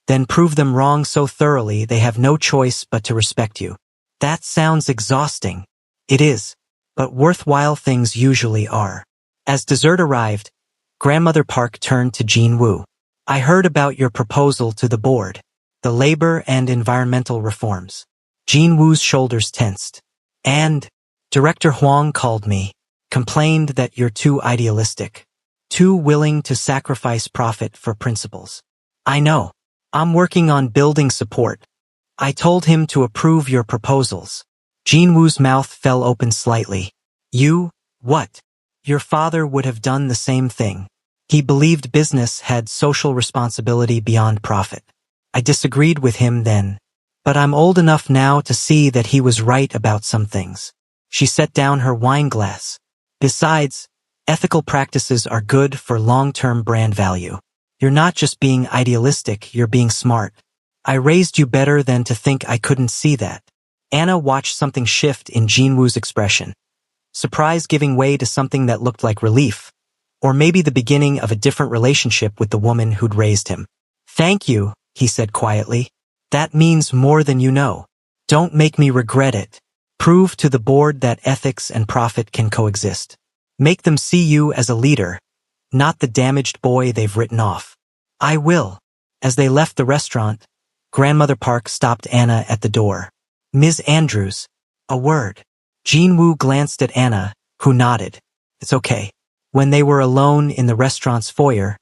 Then prove them wrong so thoroughly they have no choice but to respect you. That sounds exhausting. It is. But worthwhile things usually are. As dessert arrived, Grandmother Park turned to Jean Woo. I heard about your proposal to the board. The labor and environmental reforms. Jean Woo's shoulders tensed. And Director Huang called me, complained that you're too idealistic, too willing to sacrifice profit for principles. I know. I'm working on building support. I told him to approve your proposals. Jean Woo's mouth fell open slightly. You? What? Your father would have done the same thing. He believed business had social responsibility beyond profit. I disagreed with him then, but I'm old enough now to see that he was right about some things. She set down her wine glass. Besides, ethical practices are good for long-term brand value. You're not just being idealistic, you're being smart. I raised you better than to think I couldn't see that. Anna watched something shift in Jean Woo's expression. Surprise giving way to something that looked like relief. Or maybe the beginning of a different relationship with the woman who'd raised him. Thank you, he said quietly. That means more than you know. Don't make me regret it. Prove to the board that ethics and profit can coexist. Make them see you as a leader, not the damaged boy they've written off. I will. As they left the restaurant, Grandmother Park stopped Anna at the door. Ms. Andrews, a word. Jean Woo glanced at Anna, who nodded. It's okay. When they were alone in the restaurant's foyer,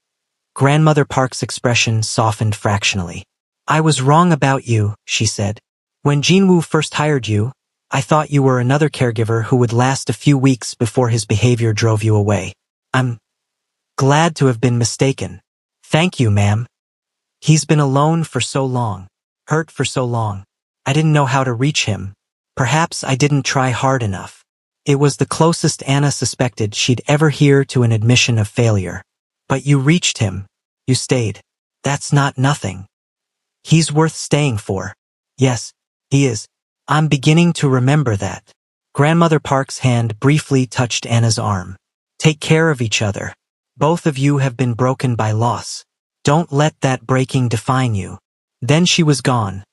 Grandmother Park's expression softened fractionally. I was wrong about you, she said. When Jean Woo first hired you, I thought you were another caregiver who would last a few weeks before his behavior drove you away. I'm glad to have been mistaken. Thank you, ma'am. He's been alone for so long, hurt for so long. I didn't know how to reach him. Perhaps I didn't try hard enough. It was the closest Anna suspected she'd ever hear to an admission of failure. But you reached him. You stayed. That's not nothing. He's worth staying for. Yes, he is. I'm beginning to remember that. Grandmother Park's hand briefly touched Anna's arm. Take care of each other. Both of you have been broken by loss. Don't let that breaking define you. Then she was gone,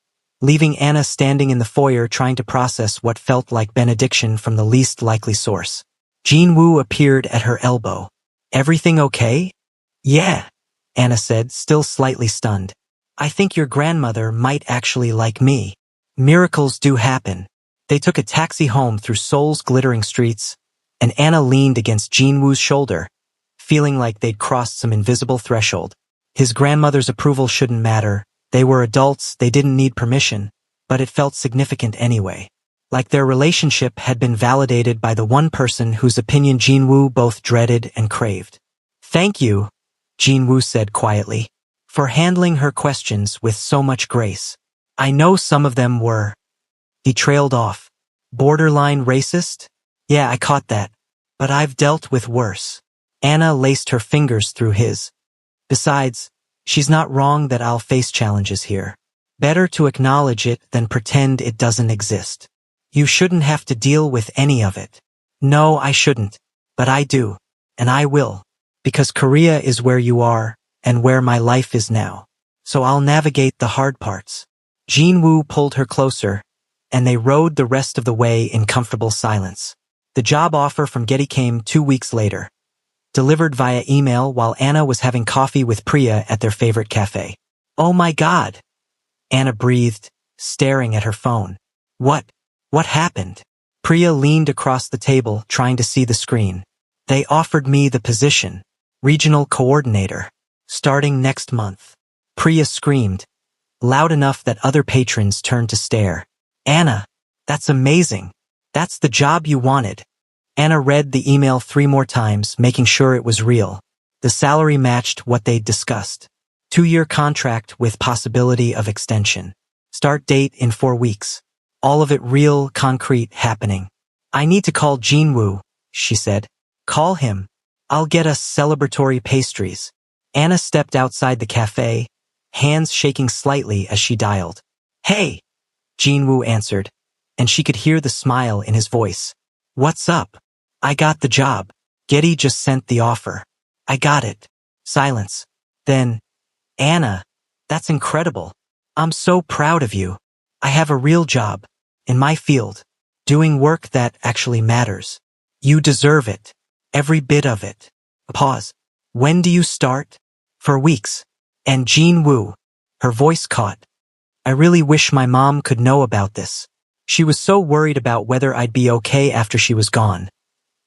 leaving Anna standing in the foyer trying to process what felt like benediction from the least likely source. Jinwoo appeared at her elbow. Everything okay? Yeah, Anna said, still slightly stunned. I think your grandmother might actually like me. Miracles do happen. They took a taxi home through Seoul's glittering streets, and Anna leaned against Jinwoo's shoulder, feeling like they'd crossed some invisible threshold. His grandmother's approval shouldn't matter. They were adults, they didn't need permission, but it felt significant anyway. Like their relationship had been validated by the one person whose opinion Jinwoo both dreaded and craved. Thank you, Jinwoo said quietly, for handling her questions with so much grace. I know some of them were. He trailed off. Borderline racist? Yeah, I caught that. But I've dealt with worse. Anna laced her fingers through his. Besides, she's not wrong that I'll face challenges here. Better to acknowledge it than pretend it doesn't exist. You shouldn't have to deal with any of it. No, I shouldn't. But I do. And I will. Because Korea is where you are, and where my life is now. So I'll navigate the hard parts. Jinwoo pulled her closer, and they rode the rest of the way in comfortable silence. The job offer from Getty came 2 weeks later, delivered via email while Anna was having coffee with Priya at their favorite cafe. Oh my God! Anna breathed, staring at her phone. What happened? Priya leaned across the table, trying to see the screen. They offered me the position. Regional coordinator. Starting next month. Priya screamed, loud enough that other patrons turned to stare. Anna, that's amazing. That's the job you wanted. Anna read the email 3 more times, making sure it was real. The salary matched what they'd discussed. 2-year contract with possibility of extension. Start date in 4 weeks. All of it real, concrete, happening. I need to call Jinwoo, she said. Call him. I'll get us celebratory pastries. Anna stepped outside the cafe, hands shaking slightly as she dialed. Hey! Jinwoo answered, and she could hear the smile in his voice. What's up? I got the job. Getty just sent the offer. I got it. Silence. Then, Anna, that's incredible. I'm so proud of you. I have a real job. In my field. Doing work that actually matters. You deserve it. Every bit of it. A pause. When do you start? For weeks. And Jinwoo. Her voice caught. I really wish my mom could know about this. She was so worried about whether I'd be okay after she was gone.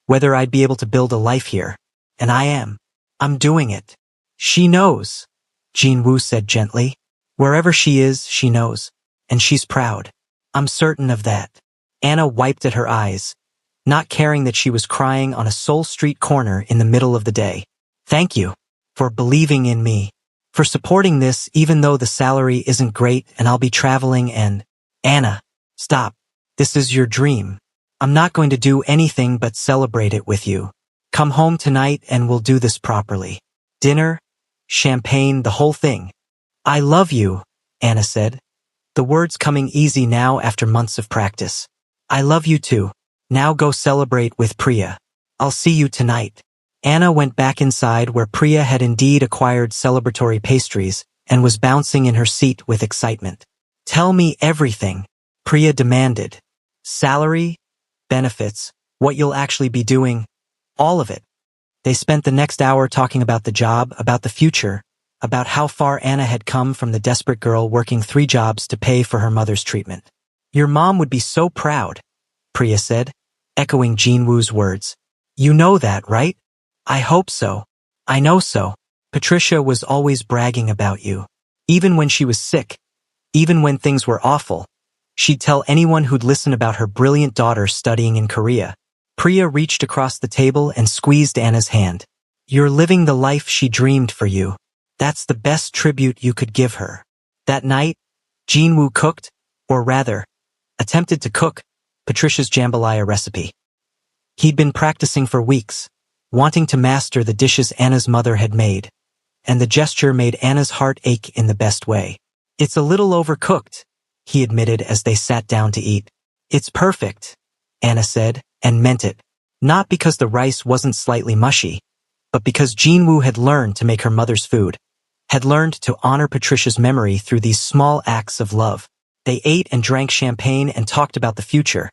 Whether I'd be able to build a life here. And I am. I'm doing it. She knows. Jinwoo said gently. Wherever she is, she knows. And she's proud. I'm certain of that. Anna wiped at her eyes, not caring that she was crying on a Seoul street corner in the middle of the day. Thank you. For believing in me. For supporting this even though the salary isn't great and I'll be traveling and… Anna, stop. This is your dream. I'm not going to do anything but celebrate it with you. Come home tonight and we'll do this properly. Dinner, champagne, the whole thing. I love you, Anna said. The words coming easy now after months of practice. I love you too. Now go celebrate with Priya. I'll see you tonight. Anna went back inside where Priya had indeed acquired celebratory pastries and was bouncing in her seat with excitement. Tell me everything, Priya demanded. Salary, benefits, what you'll actually be doing, all of it. They spent the next hour talking about the job, about the future, about how far Anna had come from the desperate girl working 3 jobs to pay for her mother's treatment. Your mom would be so proud, Priya said, echoing Jinwoo's words. You know that, right? I hope so. I know so. Patricia was always bragging about you. Even when she was sick, even when things were awful, she'd tell anyone who'd listen about her brilliant daughter studying in Korea. Priya reached across the table and squeezed Anna's hand. You're living the life she dreamed for you. That's the best tribute you could give her. That night, Jinwoo cooked, or rather, attempted to cook, Patricia's jambalaya recipe. He'd been practicing for weeks, wanting to master the dishes Anna's mother had made, and the gesture made Anna's heart ache in the best way. It's a little overcooked, he admitted as they sat down to eat. It's perfect, Anna said, and meant it. Not because the rice wasn't slightly mushy, but because Jinwoo had learned to make her mother's food, had learned to honor Patricia's memory through these small acts of love. They ate and drank champagne and talked about the future.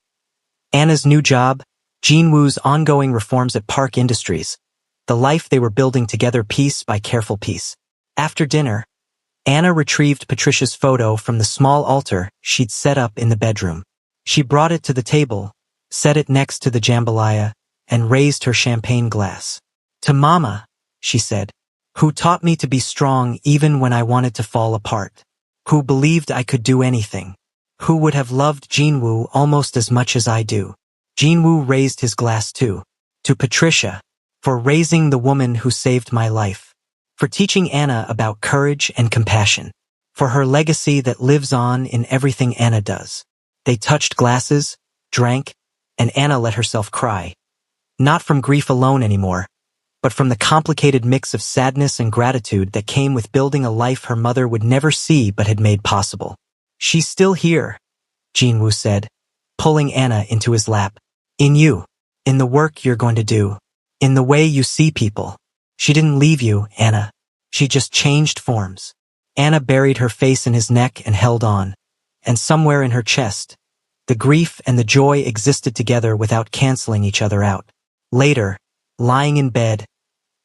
Anna's new job, Jinwoo's ongoing reforms at Park Industries, the life they were building together piece by careful piece. After dinner, Anna retrieved Patricia's photo from the small altar she'd set up in the bedroom. She brought it to the table, set it next to the jambalaya, and raised her champagne glass. "To Mama," she said, "who taught me to be strong even when I wanted to fall apart. Who believed I could do anything. Who would have loved Jinwoo almost as much as I do." Jinwoo raised his glass too. "To Patricia, for raising the woman who saved my life. For teaching Anna about courage and compassion. For her legacy that lives on in everything Anna does." They touched glasses, drank, and Anna let herself cry. Not from grief alone anymore, but from the complicated mix of sadness and gratitude that came with building a life her mother would never see but had made possible. "She's still here," Jinwoo said, pulling Anna into his lap. "In you. In the work you're going to do. In the way you see people. She didn't leave you, Anna. She just changed forms." Anna buried her face in his neck and held on, and somewhere in her chest, the grief and the joy existed together without canceling each other out. Later, lying in bed,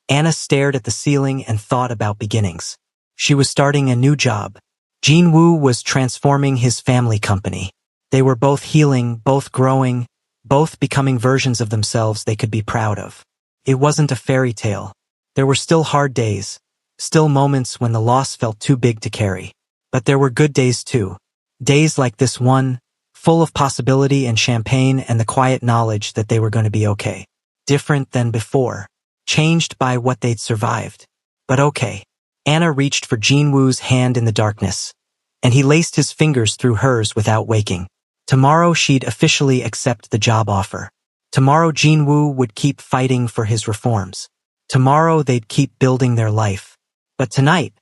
Anna stared at the ceiling and thought about beginnings. She was starting a new job. Jinwoo was transforming his family company. They were both healing, both growing, both becoming versions of themselves they could be proud of. It wasn't a fairy tale. There were still hard days, still moments when the loss felt too big to carry. But there were good days too. Days like this one, full of possibility and champagne and the quiet knowledge that they were going to be okay. Different than before. Changed by what they'd survived. But okay. Anna reached for Jinwoo's hand in the darkness, and he laced his fingers through hers without waking. Tomorrow she'd officially accept the job offer. Tomorrow Jinwoo would keep fighting for his reforms. Tomorrow they'd keep building their life. But tonight,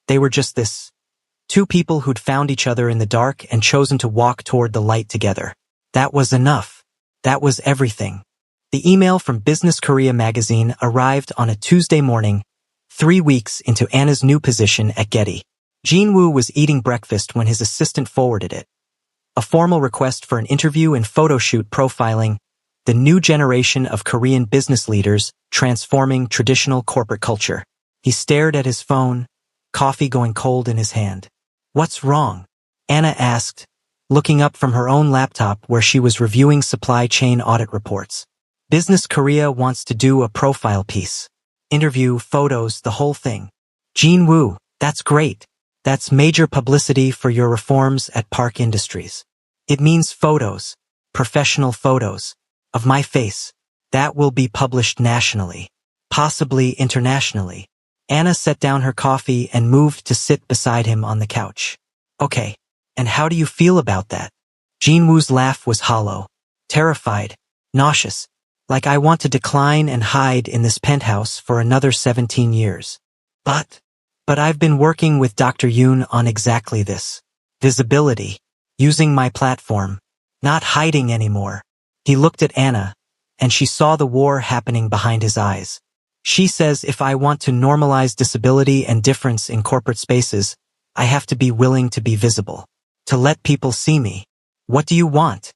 they were just this. Two people who'd found each other in the dark and chosen to walk toward the light together. That was enough. That was everything. The email from Business Korea magazine arrived on a Tuesday morning, 3 weeks into Anna's new position at Getty. Jinwoo was eating breakfast when his assistant forwarded it. A formal request for an interview and photo shoot profiling the new generation of Korean business leaders transforming traditional corporate culture. He stared at his phone, coffee going cold in his hand. "What's wrong?" Anna asked, looking up from her own laptop where she was reviewing supply chain audit reports. "Business Korea wants to do a profile piece. Interview, photos, the whole thing." "Jinwoo, that's great. That's major publicity for your reforms at Park Industries. It means photos, professional photos, of my face. That will be published nationally, possibly internationally." Anna set down her coffee and moved to sit beside him on the couch. "Okay, and how do you feel about that?" Jinwoo's laugh was hollow, terrified, nauseous, like I want to decline and hide in this penthouse for another 17 years. But I've been working with Dr. Yoon on exactly this. Visibility. Using my platform. Not hiding anymore." He looked at Anna, and she saw the war happening behind his eyes. "She says if I want to normalize disability and difference in corporate spaces, I have to be willing to be visible. To let people see me. What do you want?"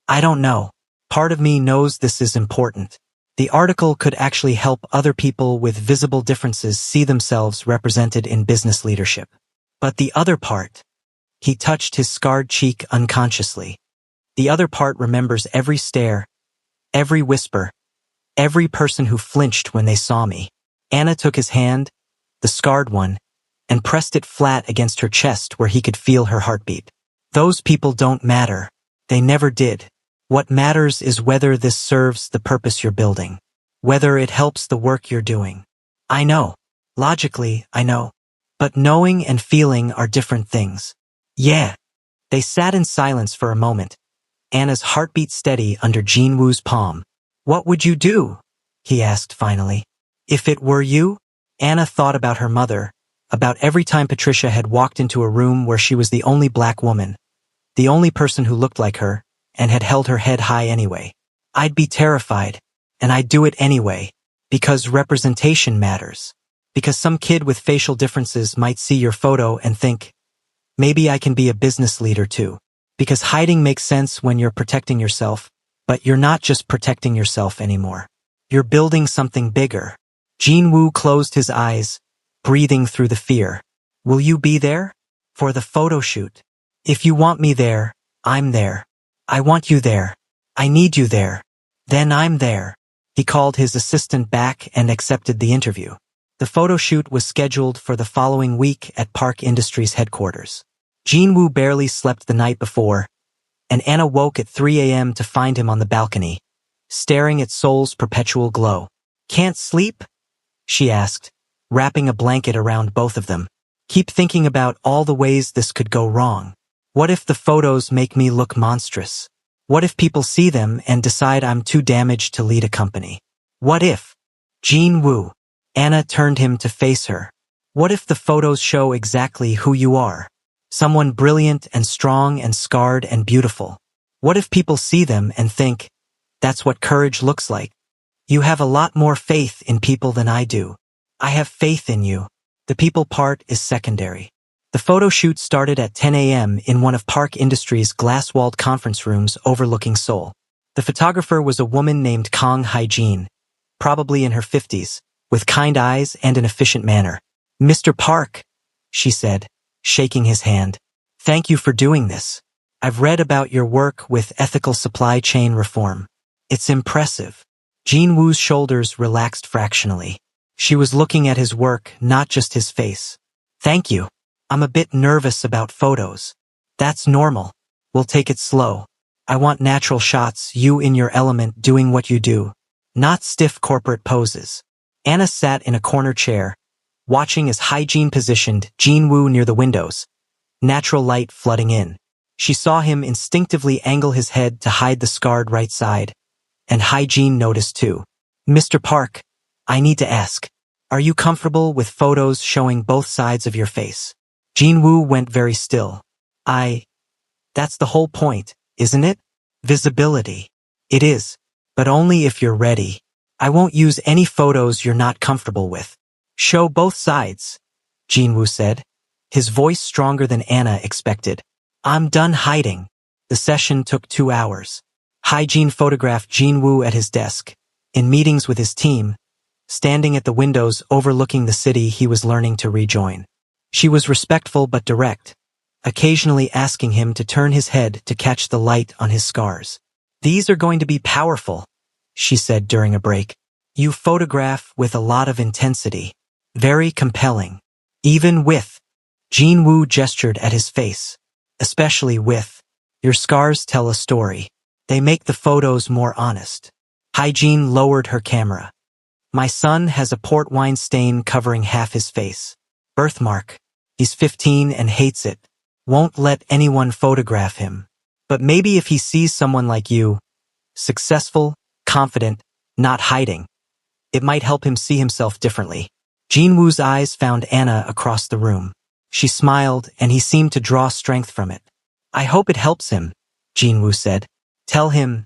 "I don't know. Part of me knows this is important. The article could actually help other people with visible differences see themselves represented in business leadership. But the other part..." He touched his scarred cheek unconsciously. "The other part remembers every stare, every whisper, every person who flinched when they saw me." Anna took his hand, the scarred one, and pressed it flat against her chest where he could feel her heartbeat. "Those people don't matter. They never did. What matters is whether this serves the purpose you're building. Whether it helps the work you're doing. I know. Logically, I know. But knowing and feeling are different things." "Yeah." They sat in silence for a moment, Anna's heartbeat steady under Jinwoo's palm. "What would you do?" he asked finally. "If it were you?" Anna thought about her mother, about every time Patricia had walked into a room where she was the only black woman, the only person who looked like her, and had held her head high anyway. "I'd be terrified, and I'd do it anyway, because representation matters. Because some kid with facial differences might see your photo and think, maybe I can be a business leader too. Because hiding makes sense when you're protecting yourself, But you're not just protecting yourself anymore. You're building something bigger. Jin-woo closed his eyes, breathing through the fear. Will you be there? For the photo shoot. If you want me there, I'm there. I want you there. I need you there. Then I'm there. He called his assistant back and accepted the interview. The photo shoot was scheduled for the following week at Park Industries headquarters. Jin-woo barely slept the night before, and Anna woke at 3 a.m. to find him on the balcony, staring at Seoul's perpetual glow. Can't sleep? She asked, wrapping a blanket around both of them. Keep thinking about all the ways this could go wrong. What if the photos make me look monstrous? What if people see them and decide I'm too damaged to lead a company? What if? Jin-woo. Anna turned him to face her. What if the photos show exactly who you are? Someone brilliant and strong and scarred and beautiful. What if people see them and think, that's what courage looks like? You have a lot more faith in people than I do. I have faith in you. The people part is secondary. The photo shoot started at 10 a.m. in one of Park Industries' glass-walled conference rooms overlooking Seoul. The photographer was a woman named Kang Hae-jin, probably in her 50s, with kind eyes and an efficient manner. Mr. Park, she said, shaking his hand. Thank you for doing this. I've read about your work with ethical supply chain reform. It's impressive. Jin-woo's shoulders relaxed fractionally. She was looking at his work, not just his face. Thank you. I'm a bit nervous about photos. That's normal. We'll take it slow. I want natural shots, you in your element doing what you do. Not stiff corporate poses. Anna sat in a corner chair, watching as Hae-jin positioned Jin-woo near the windows, natural light flooding in. She saw him instinctively angle his head to hide the scarred right side, and Hae-jin noticed too. Mr. Park, I need to ask, are you comfortable with photos showing both sides of your face? Jin-woo went very still. That's the whole point, isn't it? Visibility. It is, but only if you're ready. I won't use any photos you're not comfortable with. Show both sides, Jin-woo said, his voice stronger than Anna expected. I'm done hiding. The session took 2 hours. Hae-jin photographed Jin-woo at his desk, in meetings with his team, standing at the windows overlooking the city he was learning to rejoin. She was respectful but direct, occasionally asking him to turn his head to catch the light on his scars. These are going to be powerful, she said during a break. You photograph with a lot of intensity. Very compelling. Even with. Jin-woo gestured at his face. Especially with. Your scars tell a story. They make the photos more honest. Hae-jin lowered her camera. My son has a port wine stain covering half his face. Birthmark. He's 15 and hates it. Won't let anyone photograph him. But maybe if he sees someone like you, successful, confident, not hiding, it might help him see himself differently. Jin-woo's eyes found Anna across the room. She smiled, and he seemed to draw strength from it. I hope it helps him, Jin-woo said. Tell him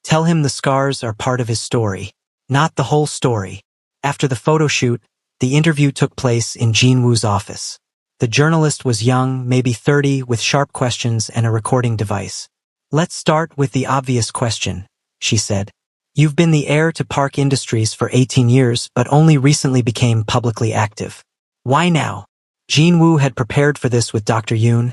the scars are part of his story, not the whole story. After the photo shoot, the interview took place in Jin-woo's office. The journalist was young, maybe 30, with sharp questions and a recording device. Let's start with the obvious question, she said. You've been the heir to Park Industries for 18 years, but only recently became publicly active. Why now? Jin-woo had prepared for this with Dr. Yoon,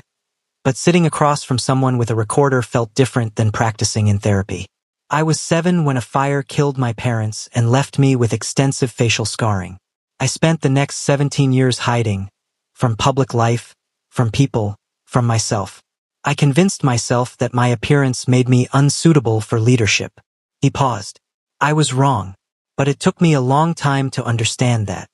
but sitting across from someone with a recorder felt different than practicing in therapy. I was 7 when a fire killed my parents and left me with extensive facial scarring. I spent the next 17 years hiding, from public life, from people, from myself. I convinced myself that my appearance made me unsuitable for leadership. He paused. I was wrong, but it took me a long time to understand that.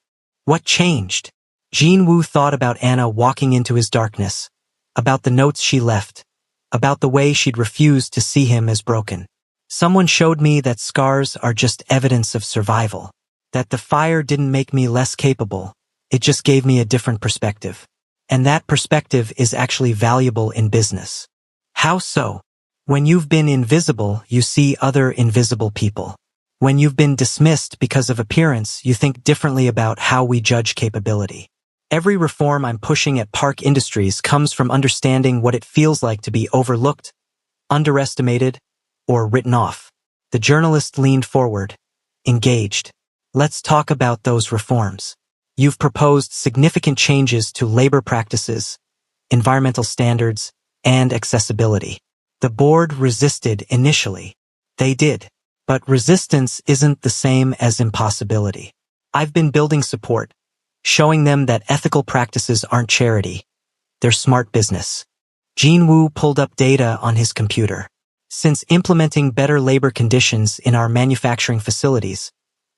What changed? Jin-woo thought about Anna walking into his darkness, about the notes she left, about the way she'd refused to see him as broken. Someone showed me that scars are just evidence of survival, that the fire didn't make me less capable, it just gave me a different perspective. And that perspective is actually valuable in business. How so? When you've been invisible, you see other invisible people. When you've been dismissed because of appearance, you think differently about how we judge capability. Every reform I'm pushing at Park Industries comes from understanding what it feels like to be overlooked, underestimated, or written off. The journalist leaned forward, engaged. Let's talk about those reforms. You've proposed significant changes to labor practices, environmental standards, and accessibility. The board resisted initially. They did. But resistance isn't the same as impossibility. I've been building support, showing them that ethical practices aren't charity. They're smart business. Jinwoo pulled up data on his computer. Since implementing better labor conditions in our manufacturing facilities,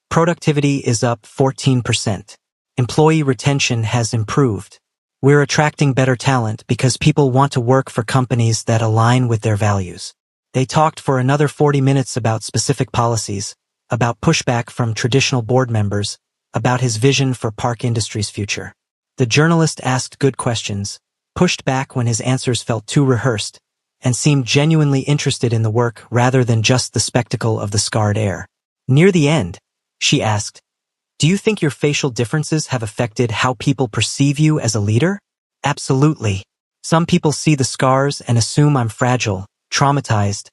productivity is up 14%. Employee retention has improved. We're attracting better talent because people want to work for companies that align with their values. They talked for another 40 minutes about specific policies, about pushback from traditional board members, about his vision for Park Industries' future. The journalist asked good questions, pushed back when his answers felt too rehearsed, and seemed genuinely interested in the work rather than just the spectacle of the scarred heir. Near the end, she asked, "Do you think your facial differences have affected how people perceive you as a leader?" "Absolutely. Some people see the scars and assume I'm fragile, traumatized,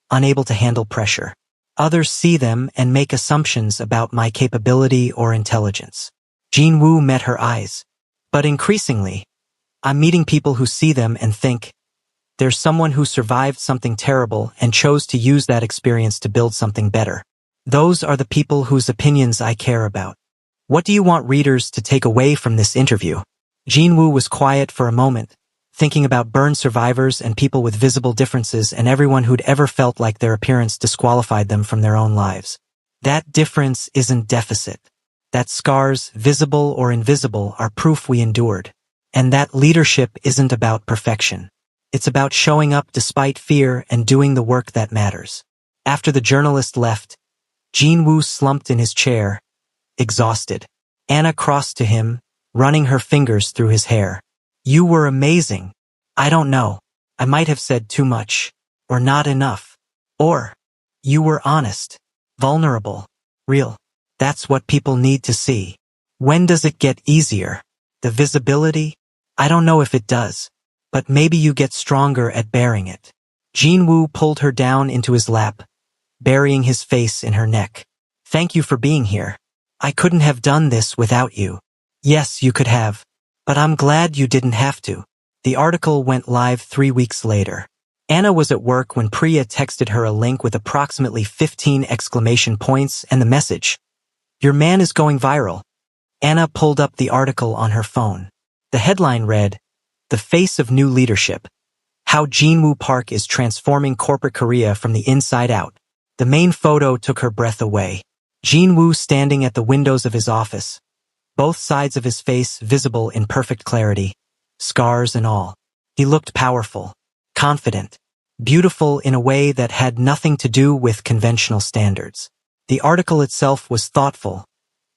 unable to handle pressure. Others see them and make assumptions about my capability or intelligence." Jinwoo met her eyes. "But increasingly, I'm meeting people who see them and think, there's someone who survived something terrible and chose to use that experience to build something better. Those are the people whose opinions I care about." "What do you want readers to take away from this interview?" Jinwoo was quiet for a moment, thinking about burn survivors and people with visible differences and everyone who'd ever felt like their appearance disqualified them from their own lives. That difference isn't deficit. That scars, visible or invisible, are proof we endured. And that leadership isn't about perfection. It's about showing up despite fear and doing the work that matters. After the journalist left, Jinwoo slumped in his chair, exhausted. Anna crossed to him, running her fingers through his hair. "You were amazing. I don't know. I might have said too much. Or not enough. Or, you were honest, vulnerable, real. That's what people need to see. When does it get easier? The visibility? I don't know if it does. But maybe you get stronger at bearing it." Jinwoo pulled her down into his lap, burying his face in her neck. "Thank you for being here. I couldn't have done this without you." "Yes, you could have. But I'm glad you didn't have to." The article went live 3 weeks later. Anna was at work when Priya texted her a link with approximately 15 exclamation points and the message, "Your man is going viral." Anna pulled up the article on her phone. The headline read, "The Face of New Leadership: How Jinwoo Park is Transforming Corporate Korea from the Inside Out." The main photo took her breath away. Jinwoo standing at the windows of his office, both sides of his face visible in perfect clarity, scars and all. He looked powerful, confident, beautiful in a way that had nothing to do with conventional standards. The article itself was thoughtful,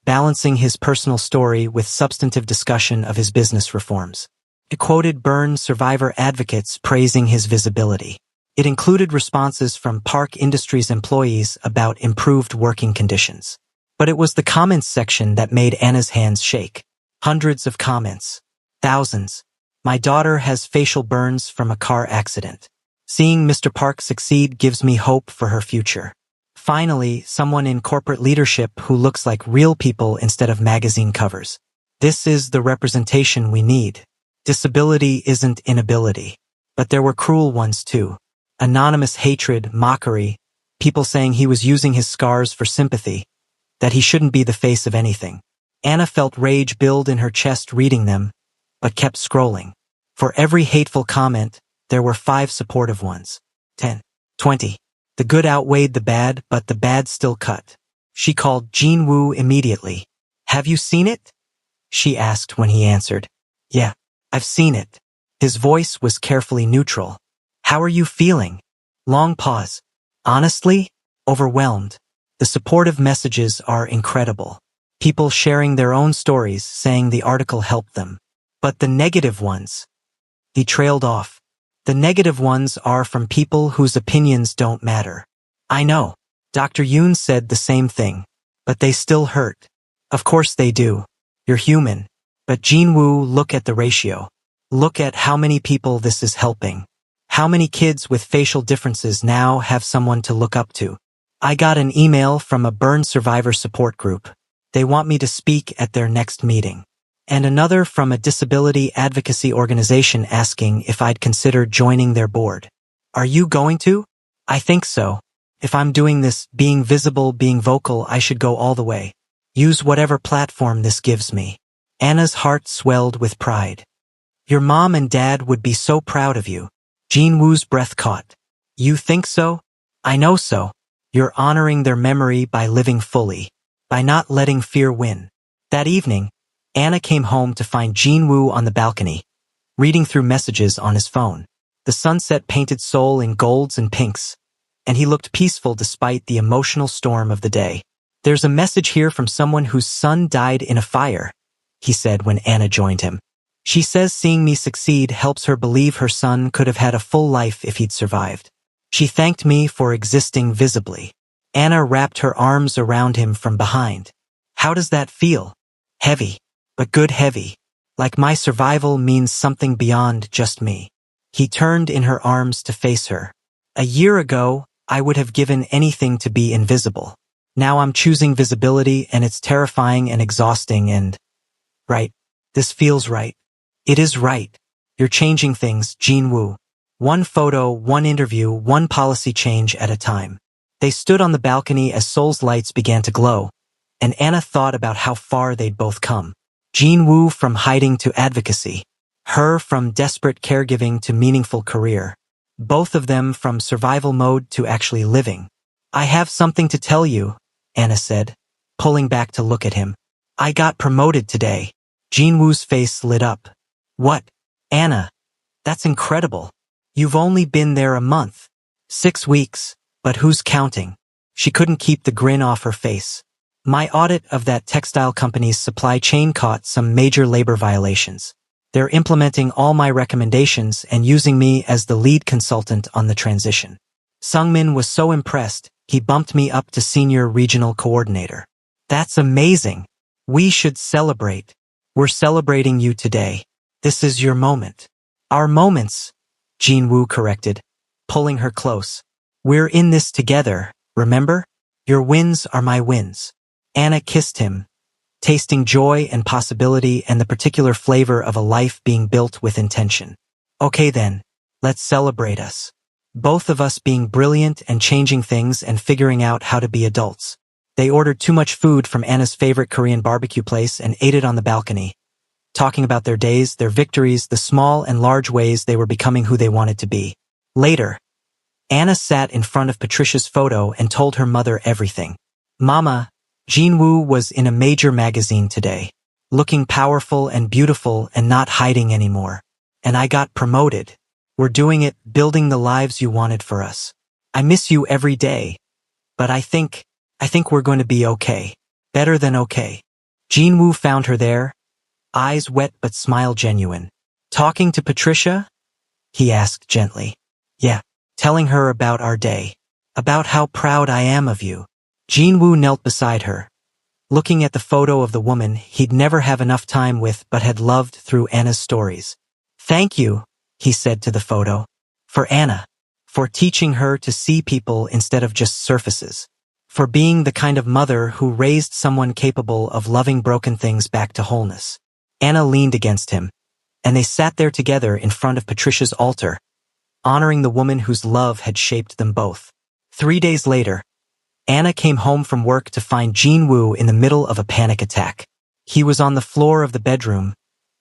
balancing his personal story with substantive discussion of his business reforms. It quoted burn survivor advocates praising his visibility. It included responses from Park Industries employees about improved working conditions. But it was the comments section that made Anna's hands shake. Hundreds of comments. Thousands. "My daughter has facial burns from a car accident. Seeing Mr. Park succeed gives me hope for her future." Finally, someone in corporate leadership who looks like real people instead of magazine covers. "This is the representation we need. Disability isn't inability." But there were cruel ones too. Anonymous hatred, mockery, people saying he was using his scars for sympathy, that he shouldn't be the face of anything. Anna felt rage build in her chest reading them, but kept scrolling. For every hateful comment, there were 5 supportive ones. 10, 20. The good outweighed the bad, but the bad still cut. She called Jinwoo immediately. "Have you seen it?" she asked when he answered. "Yeah, I've seen it." His voice was carefully neutral. "How are you feeling?" Long pause. "Honestly, overwhelmed." The supportive messages are incredible. People sharing their own stories, saying the article helped them. But the negative ones. He trailed off. The negative ones are from people whose opinions don't matter. "I know. Dr. Yoon said the same thing. But they still hurt." "Of course they do. You're human." But Jinwoo, look at the ratio. Look at how many people this is helping. How many kids with facial differences now have someone to look up to? I got an email from a burn survivor support group. They want me to speak at their next meeting. And another from a disability advocacy organization asking if I'd consider joining their board. Are you going to? I think so. If I'm doing this, being visible, being vocal, I should go all the way. Use whatever platform this gives me. Anna's heart swelled with pride. Your mom and dad would be so proud of you. Jinwoo's breath caught. You think so? I know so. You're honoring their memory by living fully, by not letting fear win. That evening, Anna came home to find Jinwoo on the balcony, reading through messages on his phone. The sunset painted Seoul in golds and pinks, and he looked peaceful despite the emotional storm of the day. There's a message here from someone whose son died in a fire, he said when Anna joined him. She says seeing me succeed helps her believe her son could have had a full life if he'd survived. She thanked me for existing visibly. Anna wrapped her arms around him from behind. How does that feel? Heavy, but good heavy. Like my survival means something beyond just me. He turned in her arms to face her. A year ago, I would have given anything to be invisible. Now I'm choosing visibility and it's terrifying and exhausting and… Right. This feels right. It is right. You're changing things, Jinwoo. One photo, one interview, one policy change at a time. They stood on the balcony as Seoul's lights began to glow, and Anna thought about how far they'd both come. Jinwoo from hiding to advocacy. Her from desperate caregiving to meaningful career. Both of them from survival mode to actually living. I have something to tell you, Anna said, pulling back to look at him. I got promoted today. Jinwoo's face lit up. What? Anna, that's incredible. You've only been there a month. 6 weeks, but who's counting? She couldn't keep the grin off her face. My audit of that textile company's supply chain caught some major labor violations. They're implementing all my recommendations and using me as the lead consultant on the transition. Sungmin was so impressed, he bumped me up to senior regional coordinator. That's amazing. We should celebrate. We're celebrating you today. This is your moment. Our moments, Jinwoo corrected, pulling her close. We're in this together, remember? Your wins are my wins. Anna kissed him, tasting joy and possibility and the particular flavor of a life being built with intention. Okay then, let's celebrate us. Both of us being brilliant and changing things and figuring out how to be adults. They ordered too much food from Anna's favorite Korean barbecue place and ate it on the balcony, talking about their days, their victories, the small and large ways they were becoming who they wanted to be. Later, Anna sat in front of Patricia's photo and told her mother everything. Mama, Jinwoo was in a major magazine today, looking powerful and beautiful and not hiding anymore. And I got promoted. We're doing it, building the lives you wanted for us. I miss you every day. But I think we're going to be okay. Better than okay. Jinwoo found her there, eyes wet but smile genuine. Talking to Patricia? He asked gently. Yeah, telling her about our day. About how proud I am of you. Jinwoo knelt beside her, looking at the photo of the woman he'd never have enough time with but had loved through Anna's stories. Thank you, he said to the photo. For Anna. For teaching her to see people instead of just surfaces. For being the kind of mother who raised someone capable of loving broken things back to wholeness. Anna leaned against him, and they sat there together in front of Patricia's altar, honoring the woman whose love had shaped them both. 3 days later, Anna came home from work to find Jinwoo in the middle of a panic attack. He was on the floor of the bedroom,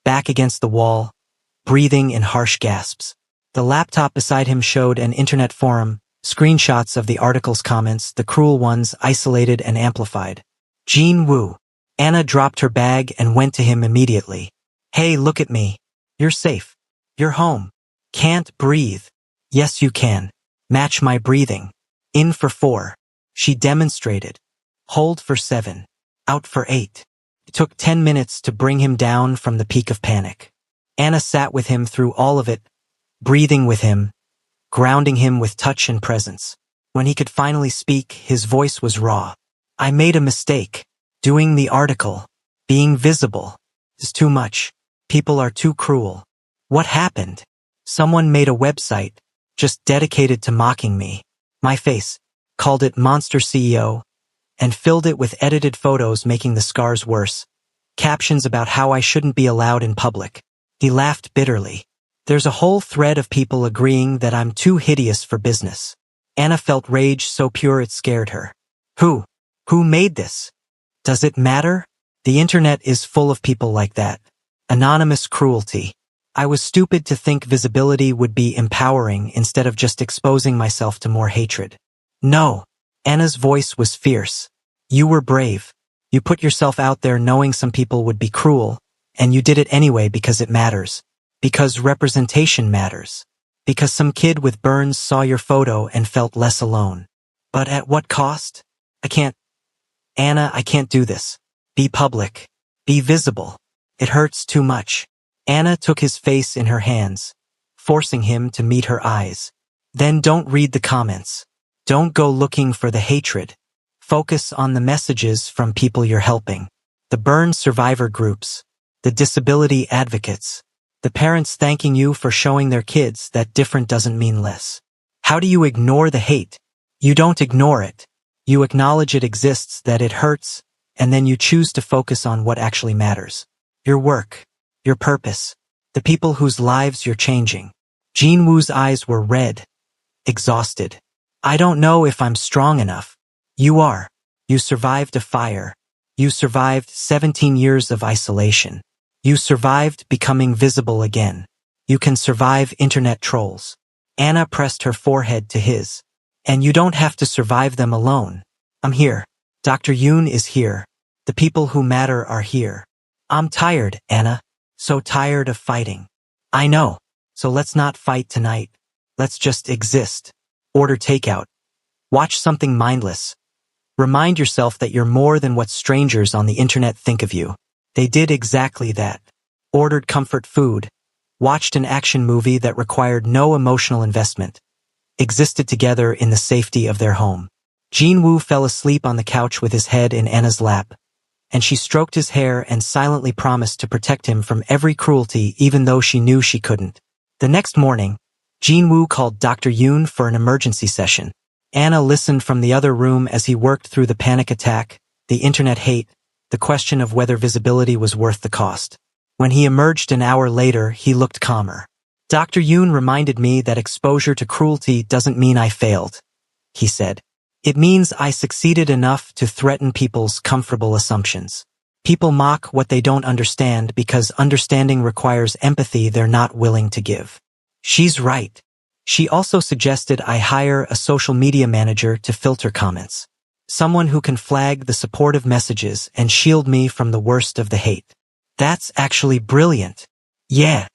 back against the wall, breathing in harsh gasps. The laptop beside him showed an internet forum, screenshots of the article's comments, the cruel ones isolated and amplified. Jinwoo. Anna dropped her bag and went to him immediately. Hey, look at me. You're safe. You're home. Can't breathe. Yes, you can. Match my breathing. In for 4. She demonstrated. Hold for 7. Out for 8. It took 10 minutes to bring him down from the peak of panic. Anna sat with him through all of it, breathing with him, grounding him with touch and presence. When he could finally speak, his voice was raw. I made a mistake. Doing the article. Being visible. Is too much. People are too cruel. What happened? Someone made a website, just dedicated to mocking me. My face, called it Monster CEO, and filled it with edited photos making the scars worse. Captions about how I shouldn't be allowed in public. He laughed bitterly. There's a whole thread of people agreeing that I'm too hideous for business. Anna felt rage so pure it scared her. Who? Who made this? Does it matter? The internet is full of people like that. Anonymous cruelty. I was stupid to think visibility would be empowering instead of just exposing myself to more hatred. No. Anna's voice was fierce. You were brave. You put yourself out there knowing some people would be cruel, and you did it anyway because it matters. Because representation matters. Because some kid with burns saw your photo and felt less alone. But at what cost? Anna, I can't do this. Be public. Be visible. It hurts too much. Anna took his face in her hands, forcing him to meet her eyes. Then don't read the comments. Don't go looking for the hatred. Focus on the messages from people you're helping. The burn survivor groups. The disability advocates. The parents thanking you for showing their kids that different doesn't mean less. How do you ignore the hate? You don't ignore it. You acknowledge it exists, that it hurts, and then you choose to focus on what actually matters. Your work. Your purpose. The people whose lives you're changing. Jin Woo's eyes were red. Exhausted. I don't know if I'm strong enough. You are. You survived a fire. You survived 17 years of isolation. You survived becoming visible again. You can survive internet trolls. Anna pressed her forehead to his. And you don't have to survive them alone. I'm here. Dr. Yoon is here. The people who matter are here. I'm tired, Anna. So tired of fighting. I know. So let's not fight tonight. Let's just exist. Order takeout. Watch something mindless. Remind yourself that you're more than what strangers on the internet think of you. They did exactly that. Ordered comfort food. Watched an action movie that required no emotional investment. Existed together in the safety of their home. Jin Woo fell asleep on the couch with his head in Anna's lap, and she stroked his hair and silently promised to protect him from every cruelty even though she knew she couldn't. The next morning, Jin Woo called Dr. Yoon for an emergency session. Anna listened from the other room as he worked through the panic attack, the internet hate, the question of whether visibility was worth the cost. When he emerged an hour later, he looked calmer. Dr. Yoon reminded me that exposure to cruelty doesn't mean I failed, he said. It means I succeeded enough to threaten people's comfortable assumptions. People mock what they don't understand because understanding requires empathy they're not willing to give. She's right. She also suggested I hire a social media manager to filter comments. Someone who can flag the supportive messages and shield me from the worst of the hate. That's actually brilliant. Yeah.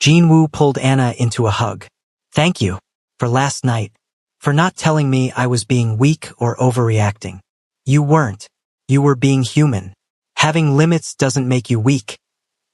Jin Woo pulled Anna into a hug. Thank you. For last night. For not telling me I was being weak or overreacting. You weren't. You were being human. Having limits doesn't make you weak.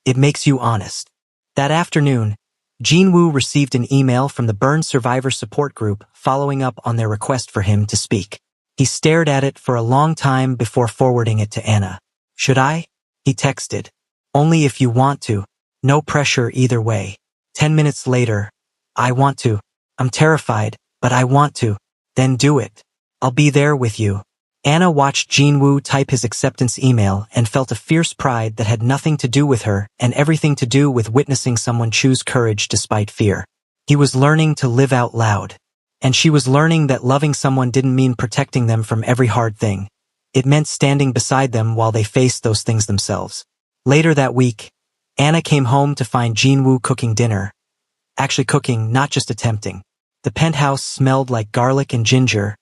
It makes you honest. That afternoon, Jin Woo received an email from the burn survivor support group following up on their request for him to speak. He stared at it for a long time before forwarding it to Anna. Should I? He texted. Only if you want to. No pressure either way. 10 minutes later. I want to. I'm terrified, but I want to. Then do it. I'll be there with you. Anna watched Jin Woo type his acceptance email and felt a fierce pride that had nothing to do with her and everything to do with witnessing someone choose courage despite fear. He was learning to live out loud. And she was learning that loving someone didn't mean protecting them from every hard thing. It meant standing beside them while they faced those things themselves. Later that week, Anna came home to find Jin Woo cooking dinner. Actually cooking, not just attempting. The penthouse smelled like garlic and ginger,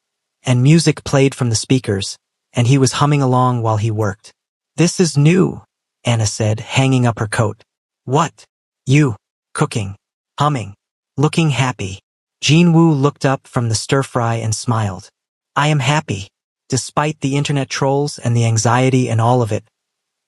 and music played from the speakers, and he was humming along while he worked. This is new, Anna said, hanging up her coat. What? You. Cooking. Humming. Looking happy. Jin Woo looked up from the stir-fry and smiled. I am happy. Despite the internet trolls and the anxiety and all of it,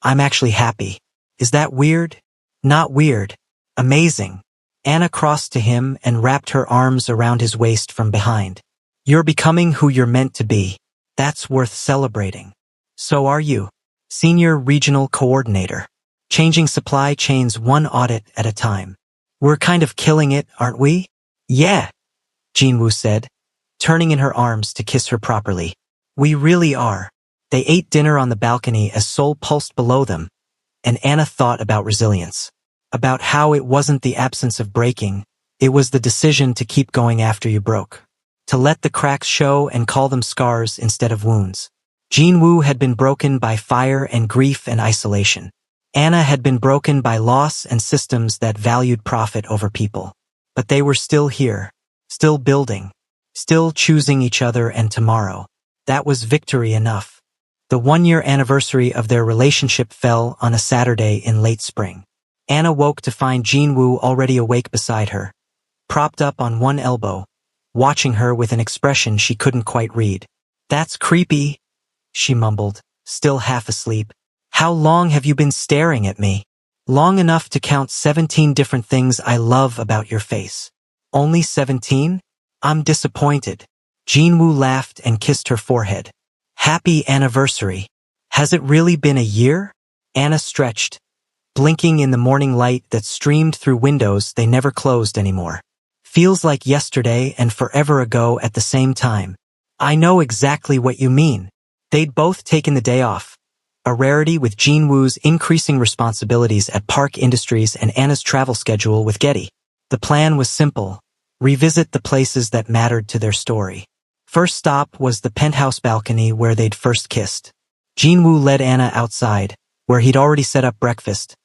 I'm actually happy. Is that weird? Not weird. Amazing. Anna crossed to him and wrapped her arms around his waist from behind. You're becoming who you're meant to be. That's worth celebrating. So are you. Senior Regional Coordinator. Changing supply chains one audit at a time. We're kind of killing it, aren't we? Yeah. Jinwoo said, turning in her arms to kiss her properly. We really are. They ate dinner on the balcony as Seoul pulsed below them, and Anna thought about resilience. About how it wasn't the absence of breaking, it was the decision to keep going after you broke. To let the cracks show and call them scars instead of wounds. Jinwoo had been broken by fire and grief and isolation. Anna had been broken by loss and systems that valued profit over people. But they were still here, still building, still choosing each other and tomorrow. That was victory enough. The one-year anniversary of their relationship fell on a Saturday in late spring. Anna woke to find Jinwoo already awake beside her, propped up on one elbow, watching her with an expression she couldn't quite read. That's creepy, she mumbled, still half asleep. How long have you been staring at me? Long enough to count 17 different things I love about your face. Only 17? I'm disappointed. Jinwoo laughed and kissed her forehead. Happy anniversary. Has it really been a year? Anna stretched, blinking in the morning light that streamed through windows they never closed anymore. Feels like yesterday and forever ago at the same time. I know exactly what you mean. They'd both taken the day off, a rarity with Jinwoo's increasing responsibilities at Park Industries and Anna's travel schedule with Getty. The plan was simple: revisit the places that mattered to their story. First stop was the penthouse balcony where they'd first kissed. Jinwoo led Anna outside, where he'd already set up breakfast,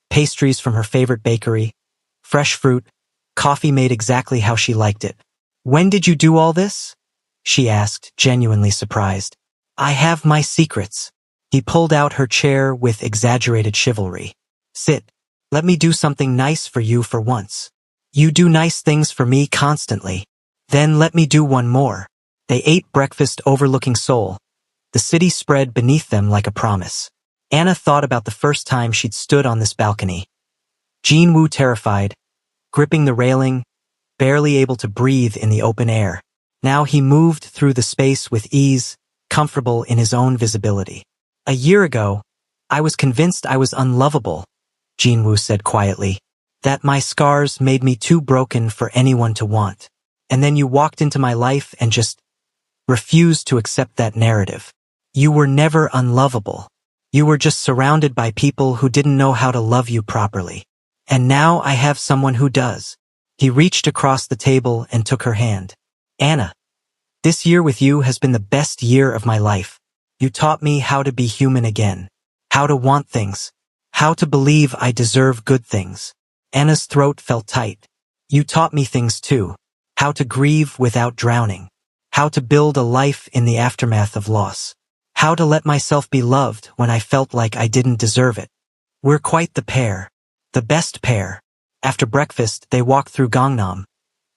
pastries from her favorite bakery, fresh fruit, coffee made exactly how she liked it. When did you do all this? She asked, genuinely surprised. I have my secrets. He pulled out her chair with exaggerated chivalry. Sit. Let me do something nice for you for once. You do nice things for me constantly. Then let me do one more. They ate breakfast overlooking Seoul. The city spread beneath them like a promise. Anna thought about the first time she'd stood on this balcony. Jinwoo terrified, gripping the railing, barely able to breathe in the open air. Now he moved through the space with ease, comfortable in his own visibility. A year ago, I was convinced I was unlovable, Jinwoo said quietly, that my scars made me too broken for anyone to want. And then you walked into my life and just refused to accept that narrative. You were never unlovable. You were just surrounded by people who didn't know how to love you properly. And now I have someone who does. He reached across the table and took her hand. Anna, this year with you has been the best year of my life. You taught me how to be human again, how to want things, how to believe I deserve good things. Anna's throat felt tight. You taught me things too, how to grieve without drowning, how to build a life in the aftermath of loss, how to let myself be loved when I felt like I didn't deserve it. We're quite the pair, the best pair. After breakfast, they walked through Gangnam,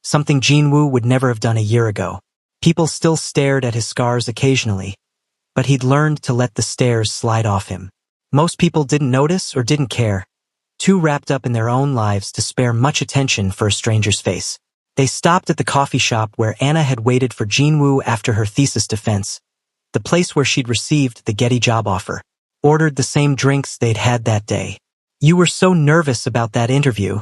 something Jinwoo would never have done a year ago. People still stared at his scars occasionally, but he'd learned to let the stares slide off him. Most people didn't notice or didn't care, too wrapped up in their own lives to spare much attention for a stranger's face. They stopped at the coffee shop where Anna had waited for Jinwoo after her thesis defense, the place where she'd received the Getty job offer. Ordered the same drinks they'd had that day. You were so nervous about that interview,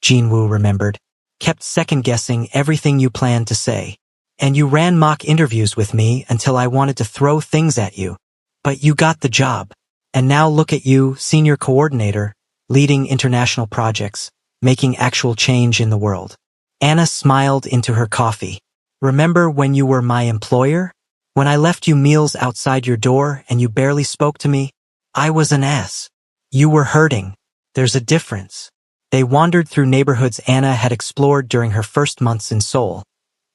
Jinwoo remembered. Kept second-guessing everything you planned to say. And you ran mock interviews with me until I wanted to throw things at you. But you got the job. And now look at you, senior coordinator, leading international projects, making actual change in the world. Anna smiled into her coffee. Remember when you were my employer? When I left you meals outside your door and you barely spoke to me? I was an ass. You were hurting. There's a difference. They wandered through neighborhoods Anna had explored during her first months in Seoul,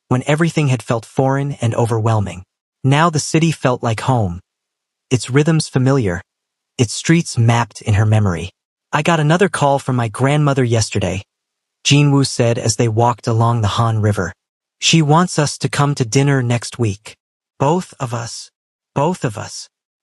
when everything had felt foreign and overwhelming. Now the city felt like home. Its rhythms familiar, its streets mapped in her memory. I got another call from my grandmother yesterday, Jinwoo said as they walked along the Han River. She wants us to come to dinner next week. Both of us,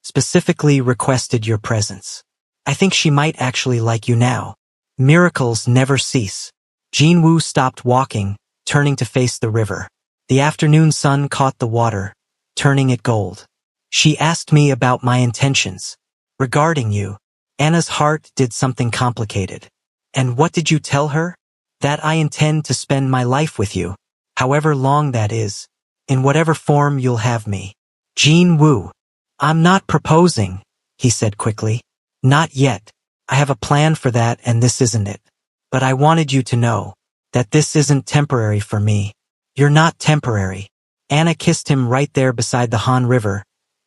specifically requested your presence. I think she might actually like you now. Miracles never cease. Jinwoo stopped walking, turning to face the river. The afternoon sun caught the water, turning it gold. She asked me about my intentions. Regarding you. Anna's heart did something complicated. And what did you tell her? That I intend to spend my life with you. however long that is, in whatever form you'll have me. Jin-woo. I'm not proposing, he said quickly. Not yet. I have a plan for that and this isn't it. But I wanted you to know that this isn't temporary for me. You're not temporary. Anna kissed him right there beside the Han River,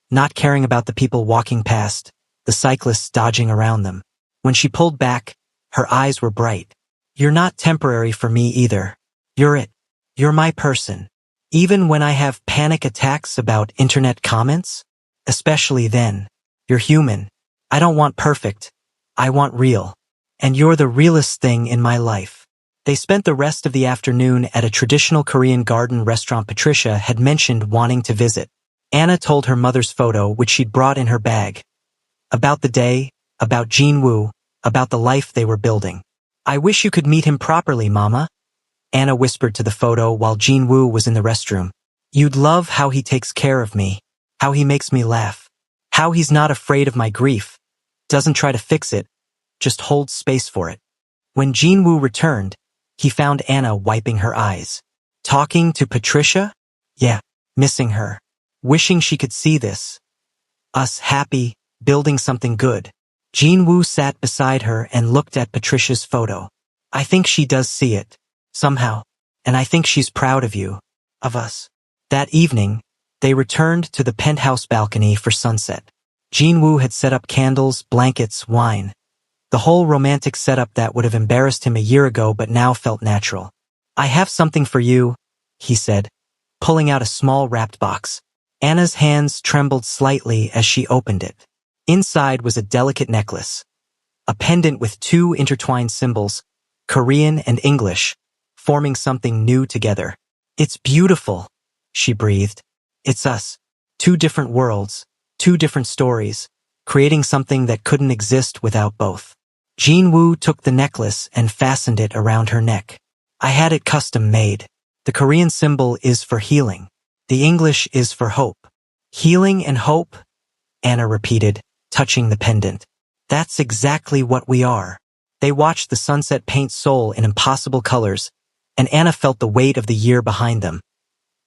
not caring about the people walking past, the cyclists dodging around them. When she pulled back, her eyes were bright. You're not temporary for me either. You're it. You're my person. Even when I have panic attacks about internet comments? Especially then. You're human. I don't want perfect. I want real. And you're the realest thing in my life. They spent the rest of the afternoon at a traditional Korean garden restaurant Patricia had mentioned wanting to visit. Anna told her mother's photo, which she'd brought in her bag. About the day, about Jin-woo, about the life they were building. I wish you could meet him properly, Mama, Anna whispered to the photo while Jin-woo was in the restroom. You'd love how he takes care of me, how he makes me laugh, how he's not afraid of my grief, doesn't try to fix it, just holds space for it. When Jin-woo returned, he found Anna wiping her eyes. Talking to Patricia? Yeah, missing her. Wishing she could see this. Us happy, building something good. Jin-woo sat beside her and looked at Patricia's photo. I think she does see it. Somehow. And I think she's proud of you. Of us. That evening, they returned to the penthouse balcony for sunset. Jin-woo had set up candles, blankets, wine. The whole romantic setup that would have embarrassed him a year ago but now felt natural. I have something for you, he said, pulling out a small wrapped box. Anna's hands trembled slightly as she opened it. Inside was a delicate necklace. A pendant with two intertwined symbols, Korean and English, forming something new together. It's beautiful, she breathed. It's us. Two different worlds, two different stories, creating something that couldn't exist without both. Jin-woo took the necklace and fastened it around her neck. I had it custom made. The Korean symbol is for healing. The English is for hope. Healing and hope? Anna repeated, touching the pendant. That's exactly what we are. They watched the sunset paint Seoul in impossible colors, and Anna felt the weight of the year behind them.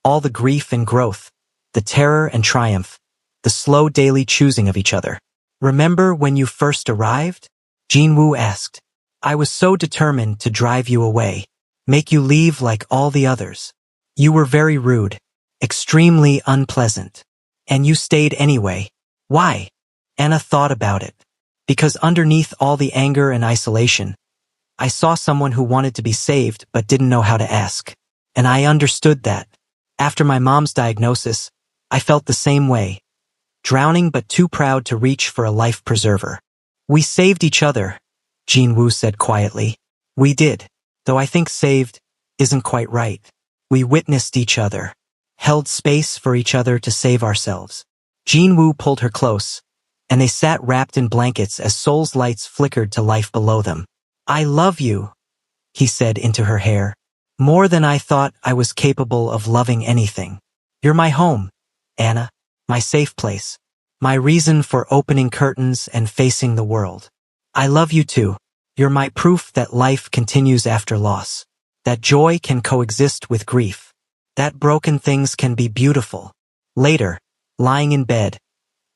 All the grief and growth, the terror and triumph, the slow daily choosing of each other. Remember when you first arrived? Jin-woo asked. I was so determined to drive you away, make you leave like all the others. You were very rude, extremely unpleasant. And you stayed anyway. Why? Anna thought about it. Because underneath all the anger and isolation, I saw someone who wanted to be saved but didn't know how to ask. And I understood that. After my mom's diagnosis, I felt the same way. Drowning but too proud to reach for a life preserver. We saved each other, Jin-woo said quietly. We did, though I think saved isn't quite right. We witnessed each other, held space for each other to save ourselves. Jin-woo pulled her close, and they sat wrapped in blankets as Seoul's lights flickered to life below them. I love you, he said into her hair. More than I thought I was capable of loving anything. You're my home, Anna, my safe place, my reason for opening curtains and facing the world. I love you too. You're my proof that life continues after loss, that joy can coexist with grief, that broken things can be beautiful. Later, lying in bed,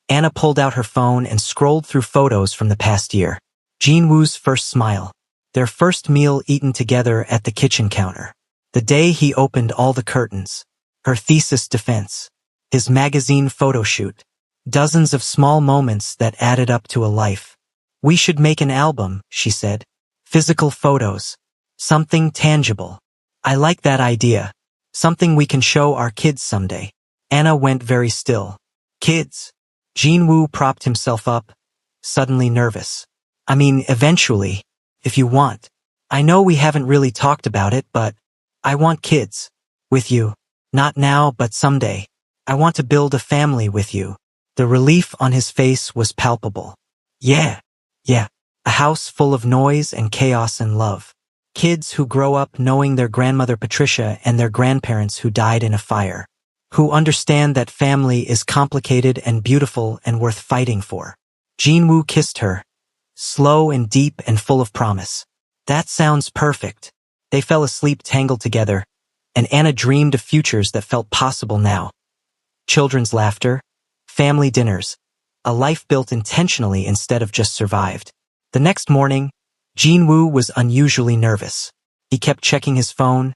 Anna pulled out her phone and scrolled through photos from the past year. Jin-woo's first smile, their first meal eaten together at the kitchen counter, the day he opened all the curtains, her thesis defense, his magazine photo shoot, dozens of small moments that added up to a life. We should make an album, she said. Physical photos. Something tangible. I like that idea. Something we can show our kids someday. Anna went very still. Kids? Jin-woo propped himself up, suddenly nervous. I mean, eventually, if you want. I know we haven't really talked about it, but I want kids. With you. Not now, but someday. I want to build a family with you. The relief on his face was palpable. Yeah. A house full of noise and chaos and love. Kids who grow up knowing their grandmother Patricia and their grandparents who died in a fire. Who understand that family is complicated and beautiful and worth fighting for. Jin-woo kissed her, slow and deep and full of promise. That sounds perfect. They fell asleep tangled together, and Anna dreamed of futures that felt possible now. Children's laughter, family dinners, a life built intentionally instead of just survived. The next morning, Jin-woo was unusually nervous. He kept checking his phone,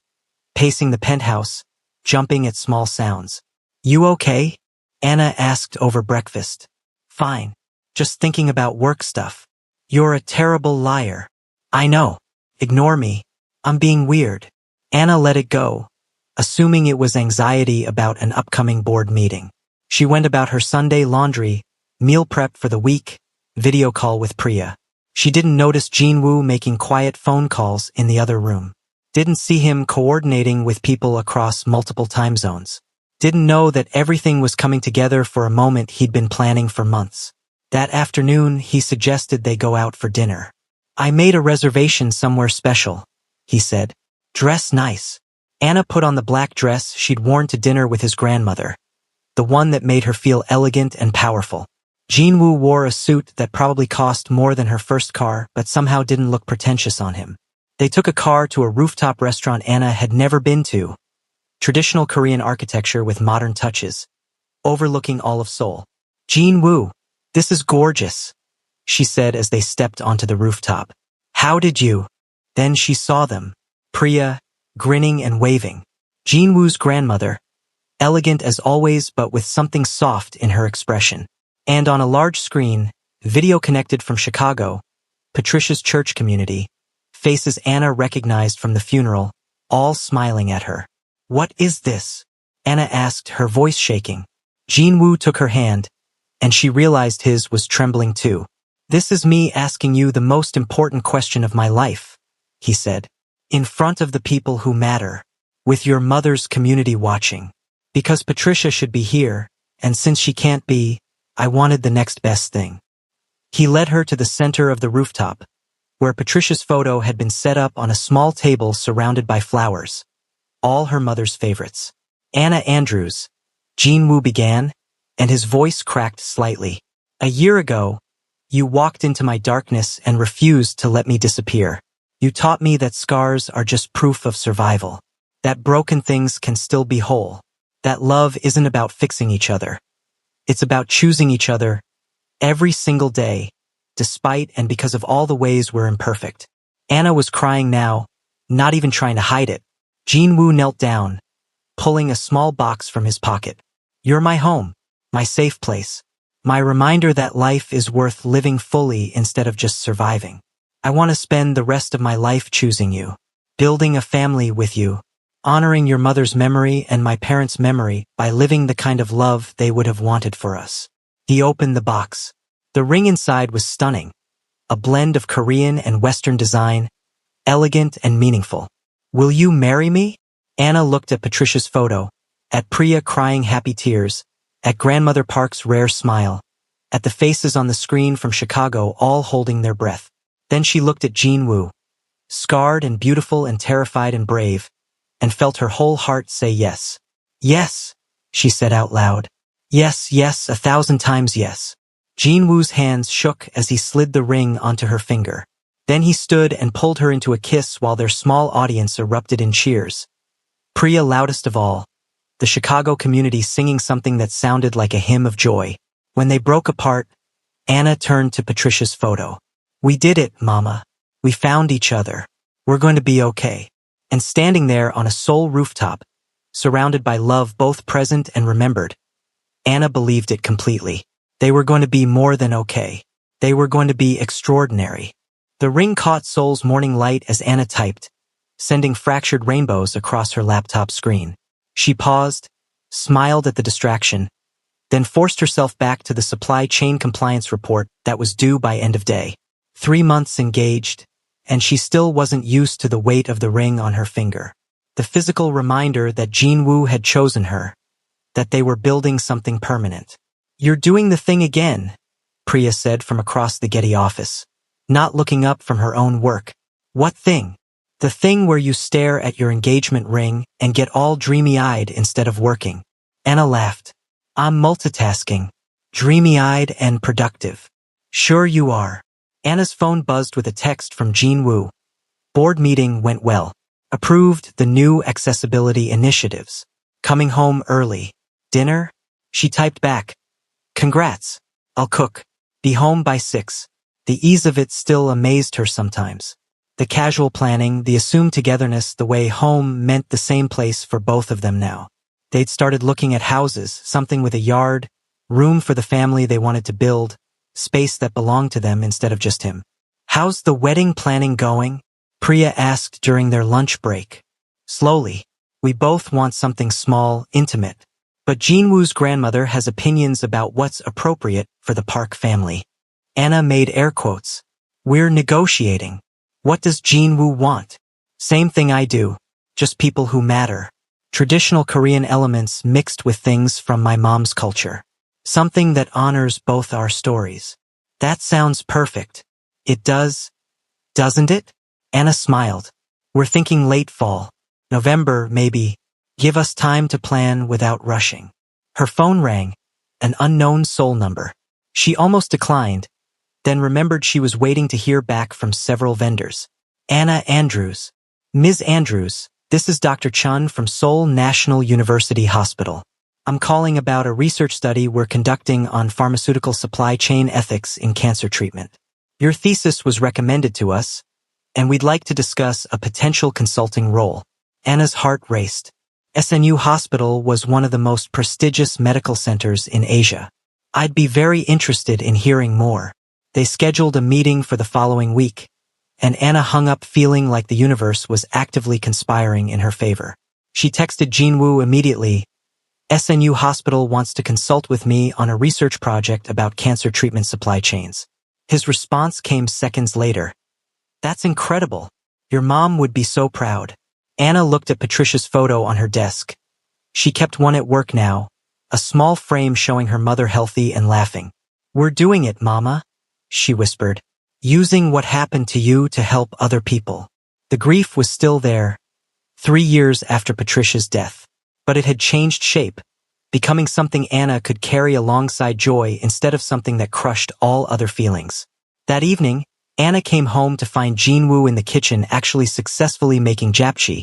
pacing the penthouse, jumping at small sounds. "You okay?" Anna asked over breakfast. "Fine. Just thinking about work stuff." "You're a terrible liar." "I know. Ignore me. I'm being weird." Anna let it go, assuming it was anxiety about an upcoming board meeting. She went about her Sunday laundry, meal prep for the week, video call with Priya. She didn't notice Jin-woo making quiet phone calls in the other room. Didn't see him coordinating with people across multiple time zones. Didn't know that everything was coming together for a moment he'd been planning for months. That afternoon, he suggested they go out for dinner. "I made a reservation somewhere special," he said. "Dress nice." Anna put on the black dress she'd worn to dinner with his grandmother, the one that made her feel elegant and powerful. Jin-woo wore a suit that probably cost more than her first car but somehow didn't look pretentious on him. They took a car to a rooftop restaurant Anna had never been to. Traditional Korean architecture with modern touches, overlooking all of Seoul. "Jin-woo, this is gorgeous," she said as they stepped onto the rooftop. "How did you?" Then she saw them. Priya, grinning and waving. Jin-woo's grandmother, elegant as always but with something soft in her expression. And on a large screen, video connected from Chicago, Patricia's church community, faces Anna recognized from the funeral, all smiling at her. "What is this?" Anna asked, her voice shaking. Jin-woo took her hand, and she realized his was trembling too. "This is me asking you the most important question of my life," he said. "In front of the people who matter, with your mother's community watching. Because Patricia should be here, and since she can't be, I wanted the next best thing." He led her to the center of the rooftop, where Patricia's photo had been set up on a small table surrounded by flowers, all her mother's favorites. "Anna Andrews," Jin-woo began, and his voice cracked slightly. "A year ago, you walked into my darkness and refused to let me disappear. You taught me that scars are just proof of survival, that broken things can still be whole, that love isn't about fixing each other. It's about choosing each other every single day, despite and because of all the ways we're imperfect." Anna was crying now, not even trying to hide it. Jin-woo knelt down, pulling a small box from his pocket. "You're my home, my safe place, my reminder that life is worth living fully instead of just surviving. I want to spend the rest of my life choosing you, building a family with you, honoring your mother's memory and my parents' memory by living the kind of love they would have wanted for us." He opened the box. The ring inside was stunning, a blend of Korean and Western design, elegant and meaningful. "Will you marry me?" Anna looked at Patricia's photo, at Priya crying happy tears, at Grandmother Park's rare smile, at the faces on the screen from Chicago all holding their breath. Then she looked at Jin-woo, scarred and beautiful and terrified and brave, and felt her whole heart say yes. "Yes," she said out loud. "Yes, yes, 1,000 times yes." Jin-woo's hands shook as he slid the ring onto her finger. Then he stood and pulled her into a kiss while their small audience erupted in cheers. Priya loudest of all, the Chicago community singing something that sounded like a hymn of joy. When they broke apart, Anna turned to Patricia's photo. "We did it, Mama. We found each other. We're going to be okay." And standing there on a Seoul rooftop, surrounded by love both present and remembered, Anna believed it completely. They were going to be more than okay. They were going to be extraordinary. The ring caught Seoul's morning light as Anna typed, sending fractured rainbows across her laptop screen. She paused, smiled at the distraction, then forced herself back to the supply chain compliance report that was due by end of day. 3 months engaged, and she still wasn't used to the weight of the ring on her finger. The physical reminder that Jin-woo had chosen her, that they were building something permanent. "You're doing the thing again," Priya said from across the Getty office, not looking up from her own work. "What thing?" "The thing where you stare at your engagement ring and get all dreamy-eyed instead of working." Anna laughed. "I'm multitasking, dreamy-eyed and productive." "Sure you are." Anna's phone buzzed with a text from Jin-woo. "Board meeting went well. Approved the new accessibility initiatives. Coming home early. Dinner? She typed back. Congrats. I'll cook. Be home by 6. The ease of it still amazed her sometimes. The casual planning, the assumed togetherness, the way home meant the same place for both of them now. They'd started looking at houses, something with a yard, room for the family they wanted to build, space that belonged to them instead of just him. How's the wedding planning going? Priya asked during their lunch break. Slowly. We both want something small, intimate. But Jinwoo's grandmother has opinions about what's appropriate for the Park family. Anna made air quotes. We're negotiating. What does Jinwoo want? Same thing I do. Just people who matter. Traditional Korean elements mixed with things from my mom's culture. Something that honors both our stories. That sounds perfect. It does, doesn't it? Anna smiled. We're thinking late fall. November, maybe. Give us time to plan without rushing. Her phone rang. An unknown Seoul number. She almost declined, then remembered she was waiting to hear back from several vendors. Anna Andrews. Ms. Andrews, this is Dr. Chun from Seoul National University Hospital. I'm calling about a research study we're conducting on pharmaceutical supply chain ethics in cancer treatment. Your thesis was recommended to us, and we'd like to discuss a potential consulting role. Anna's heart raced. SNU Hospital was one of the most prestigious medical centers in Asia. I'd be very interested in hearing more. They scheduled a meeting for the following week, and Anna hung up feeling like the universe was actively conspiring in her favor. She texted Jinwoo immediately. SNU Hospital wants to consult with me on a research project about cancer treatment supply chains. His response came seconds later. That's incredible. Your mom would be so proud. Anna looked at Patricia's photo on her desk. She kept one at work now, a small frame showing her mother healthy and laughing. We're doing it, Mama, she whispered, using what happened to you to help other people. The grief was still there, 3 years after Patricia's death. But it had changed shape, becoming something Anna could carry alongside joy instead of something that crushed all other feelings. That evening, Anna came home to find Jinwoo in the kitchen actually successfully making japchae,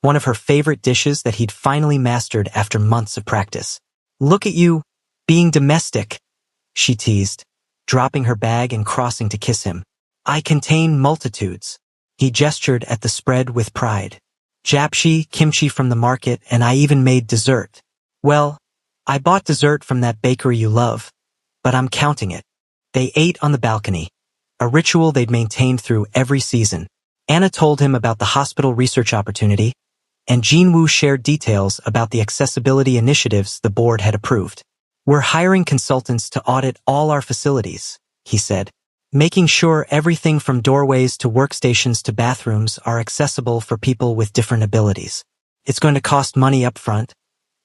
one of her favorite dishes that he'd finally mastered after months of practice. Look at you, being domestic, she teased, dropping her bag and crossing to kiss him. I contain multitudes. He gestured at the spread with pride. Japchae, kimchi from the market, and I even made dessert. Well, I bought dessert from that bakery you love, but I'm counting it. They ate on the balcony, a ritual they'd maintained through every season. Anna told him about the hospital research opportunity, and Jinwoo shared details about the accessibility initiatives the board had approved. We're hiring consultants to audit all our facilities, he said, making sure everything from doorways to workstations to bathrooms are accessible for people with different abilities. It's going to cost money up front,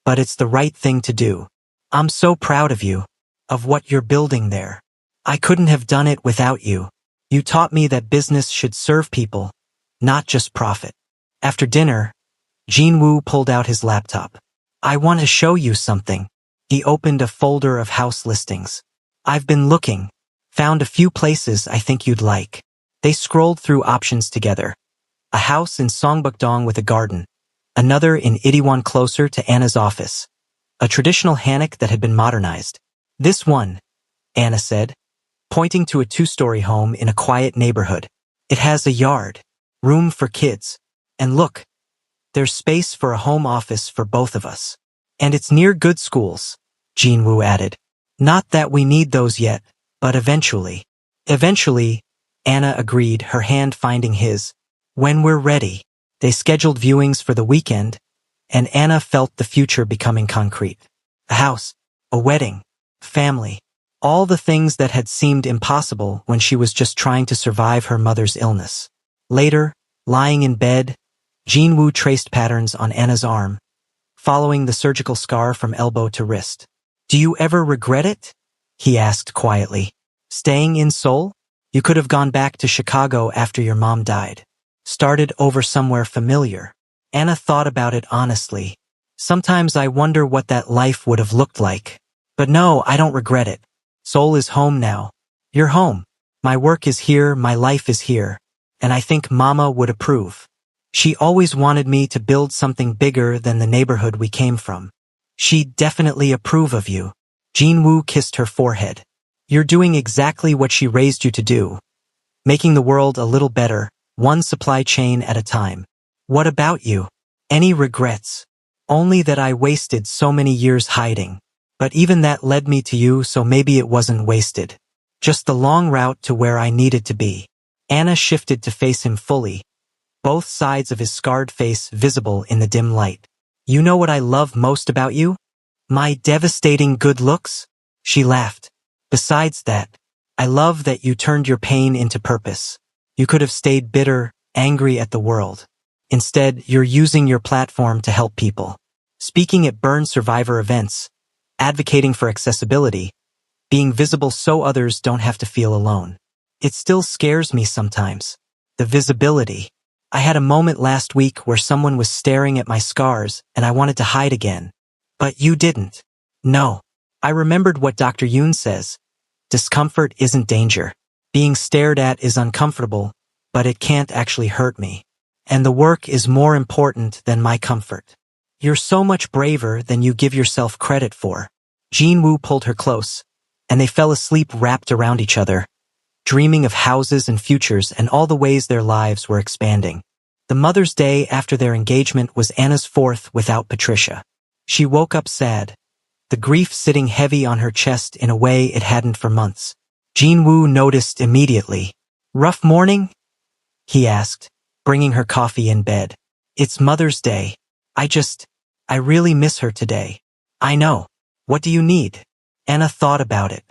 but it's the right thing to do. I'm so proud of you, of what you're building there. I couldn't have done it without you. You taught me that business should serve people, not just profit. After dinner, Jinwoo pulled out his laptop. I want to show you something. He opened a folder of house listings. I've been looking, found a few places I think you'd like. They scrolled through options together. A house in Songbukdong with a garden, another in Itaewon closer to Anna's office, a traditional hanok that had been modernized. This one, Anna said, pointing to a 2-story home in a quiet neighborhood. It has a yard, room for kids, and look, there's space for a home office for both of us. And it's near good schools, Jinwoo added. Not that we need those yet, but eventually. Eventually, Anna agreed, her hand finding his. When we're ready. They scheduled viewings for the weekend, and Anna felt the future becoming concrete. A house, a wedding, family. All the things that had seemed impossible when she was just trying to survive her mother's illness. Later, lying in bed, Jinwoo traced patterns on Anna's arm, following the surgical scar from elbow to wrist. Do you ever regret it? He asked quietly. Staying in Seoul? You could have gone back to Chicago after your mom died. Started over somewhere familiar. Anna thought about it honestly. Sometimes I wonder what that life would have looked like. But no, I don't regret it. Seoul is home now. You're home. My work is here, my life is here. And I think Mama would approve. She always wanted me to build something bigger than the neighborhood we came from. She'd definitely approve of you. Jinwoo kissed her forehead. You're doing exactly what she raised you to do, making the world a little better, one supply chain at a time. What about you? Any regrets? Only that I wasted so many years hiding. But even that led me to you, so maybe it wasn't wasted. Just the long route to where I needed to be. Anna shifted to face him fully, both sides of his scarred face visible in the dim light. You know what I love most about you? My devastating good looks? She laughed. Besides that, I love that you turned your pain into purpose. You could have stayed bitter, angry at the world. Instead, you're using your platform to help people. Speaking at burn survivor events, advocating for accessibility, being visible so others don't have to feel alone. It still scares me sometimes. The visibility. I had a moment last week where someone was staring at my scars and I wanted to hide again. But you didn't. No. I remembered what Dr. Yoon says. Discomfort isn't danger. Being stared at is uncomfortable, but it can't actually hurt me. And the work is more important than my comfort. You're so much braver than you give yourself credit for. Jinwoo pulled her close, and they fell asleep wrapped around each other, dreaming of houses and futures and all the ways their lives were expanding. The Mother's Day after their engagement was Anna's fourth without Patricia. She woke up sad, the grief sitting heavy on her chest in a way it hadn't for months. Jinwoo noticed immediately. Rough morning? He asked, bringing her coffee in bed. It's Mother's Day. I really miss her today. I know. What do you need? Anna thought about it.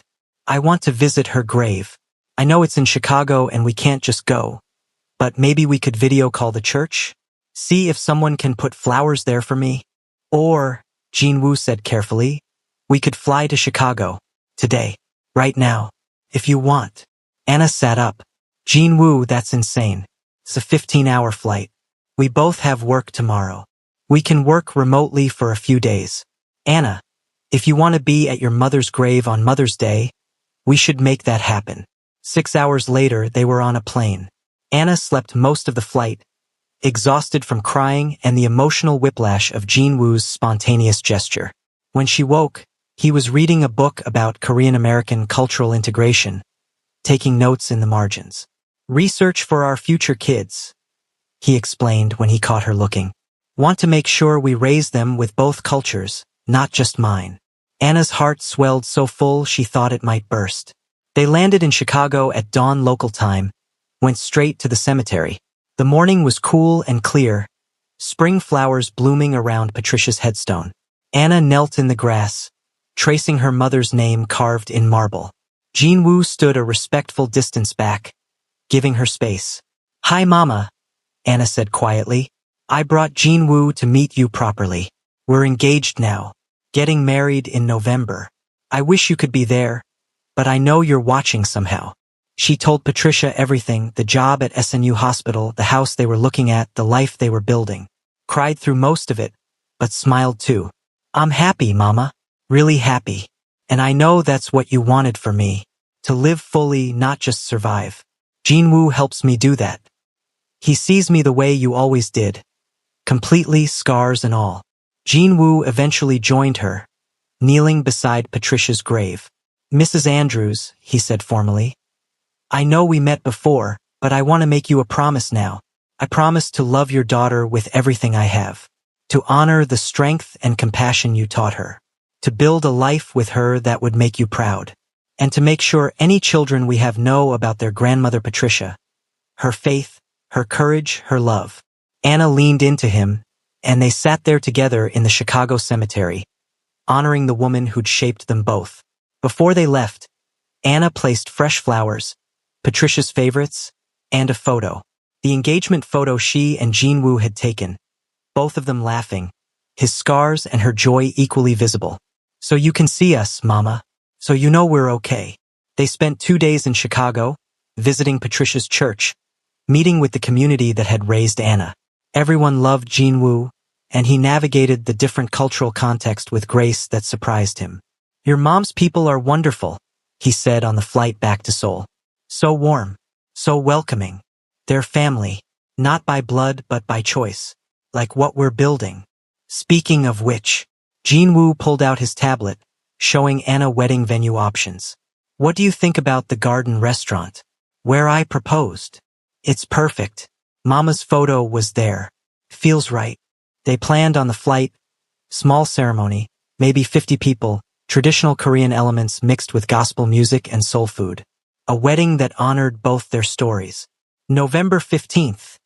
I want to visit her grave. I know it's in Chicago and we can't just go. But maybe we could video call the church? See if someone can put flowers there for me? Or, Jinwoo said carefully, we could fly to Chicago. Today. Right now. If you want. Anna sat up. Jinwoo, that's insane. It's a 15-hour flight. We both have work tomorrow. We can work remotely for a few days. Anna, if you want to be at your mother's grave on Mother's Day, we should make that happen. 6 hours later, they were on a plane. Anna slept most of the flight, exhausted from crying and the emotional whiplash of Jinwoo's spontaneous gesture. When she woke, he was reading a book about Korean-American cultural integration, taking notes in the margins. Research for our future kids, he explained when he caught her looking. Want to make sure we raise them with both cultures, not just mine. Anna's heart swelled so full she thought it might burst. They landed in Chicago at dawn local time, went straight to the cemetery. The morning was cool and clear, spring flowers blooming around Patricia's headstone. Anna knelt in the grass, tracing her mother's name carved in marble. Jinwoo stood a respectful distance back, giving her space. Hi, Mama, Anna said quietly. I brought Jinwoo to meet you properly. We're engaged now, getting married in November. I wish you could be there, but I know you're watching somehow. She told Patricia everything, the job at SNU Hospital, the house they were looking at, the life they were building. Cried through most of it, but smiled too. I'm happy, Mama. Really happy. And I know that's what you wanted for me. To live fully, not just survive. Jinwoo helps me do that. He sees me the way you always did. Completely, scars and all. Jinwoo eventually joined her, kneeling beside Patricia's grave. Mrs. Andrews, he said formally. I know we met before, but I want to make you a promise now. I promise to love your daughter with everything I have. To honor the strength and compassion you taught her. To build a life with her that would make you proud. And to make sure any children we have know about their grandmother Patricia. Her faith, her courage, her love. Anna leaned into him, and they sat there together in the Chicago cemetery, honoring the woman who'd shaped them both. Before they left, Anna placed fresh flowers, Patricia's favorites, and a photo. The engagement photo she and Jinwoo had taken, both of them laughing, his scars and her joy equally visible. So you can see us, Mama. So you know we're okay. They spent 2 days in Chicago, visiting Patricia's church, meeting with the community that had raised Anna. Everyone loved Jinwoo, and he navigated the different cultural context with grace that surprised him. Your mom's people are wonderful, he said on the flight back to Seoul. So warm, so welcoming. They're family. Not by blood but by choice. Like what we're building. Speaking of which, Jinwoo pulled out his tablet, showing Anna wedding venue options. What do you think about the garden restaurant? Where I proposed. It's perfect. Mama's photo was there. Feels right. They planned on the flight, small ceremony, maybe 50 people, traditional Korean elements mixed with gospel music and soul food. A wedding that honored both their stories. November 15th,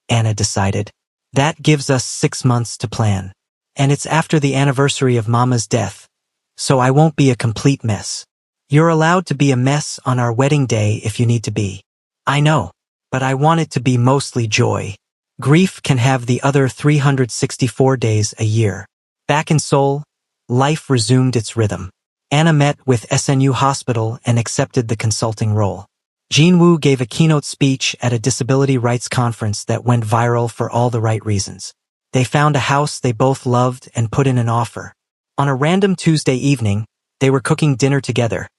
Anna decided. That gives us 6 months to plan. And it's after the anniversary of Mama's death, so I won't be a complete mess. You're allowed to be a mess on our wedding day if you need to be. I know, but I want it to be mostly joy. Grief can have the other 364 days a year. Back in Seoul, life resumed its rhythm. Anna met with SNU Hospital and accepted the consulting role. Jinwoo gave a keynote speech at a disability rights conference that went viral for all the right reasons. They found a house they both loved and put in an offer. On a random Tuesday evening, they were cooking dinner together.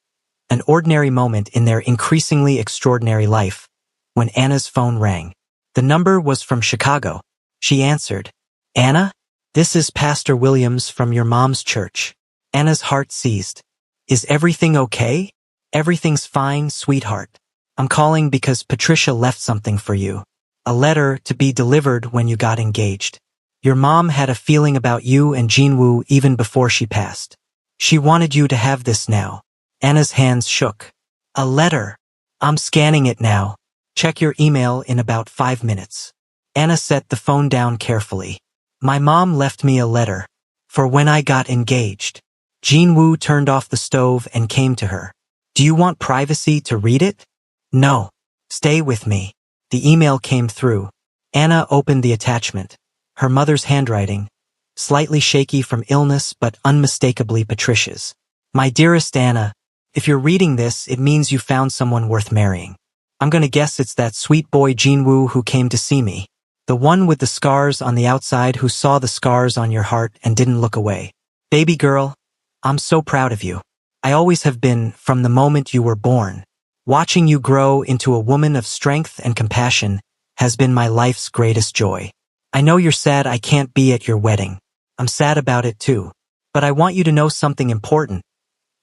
An ordinary moment in their increasingly extraordinary life, when Anna's phone rang. The number was from Chicago. She answered. Anna? This is Pastor Williams from your mom's church. Anna's heart seized. Is everything okay? Everything's fine, sweetheart. I'm calling because Patricia left something for you. A letter to be delivered when you got engaged. Your mom had a feeling about you and Jinwoo even before she passed. She wanted you to have this now. Anna's hands shook. A letter. I'm scanning it now. Check your email in about 5 minutes. Anna set the phone down carefully. My mom left me a letter. For when I got engaged. Jinwoo turned off the stove and came to her. Do you want privacy to read it? No. Stay with me. The email came through. Anna opened the attachment. Her mother's handwriting, slightly shaky from illness but unmistakably Patricia's. My dearest Anna, if you're reading this, it means you found someone worth marrying. I'm gonna guess it's that sweet boy Jinwoo who came to see me. The one with the scars on the outside who saw the scars on your heart and didn't look away. Baby girl, I'm so proud of you. I always have been from the moment you were born. Watching you grow into a woman of strength and compassion has been my life's greatest joy. I know you're sad I can't be at your wedding. I'm sad about it too. But I want you to know something important.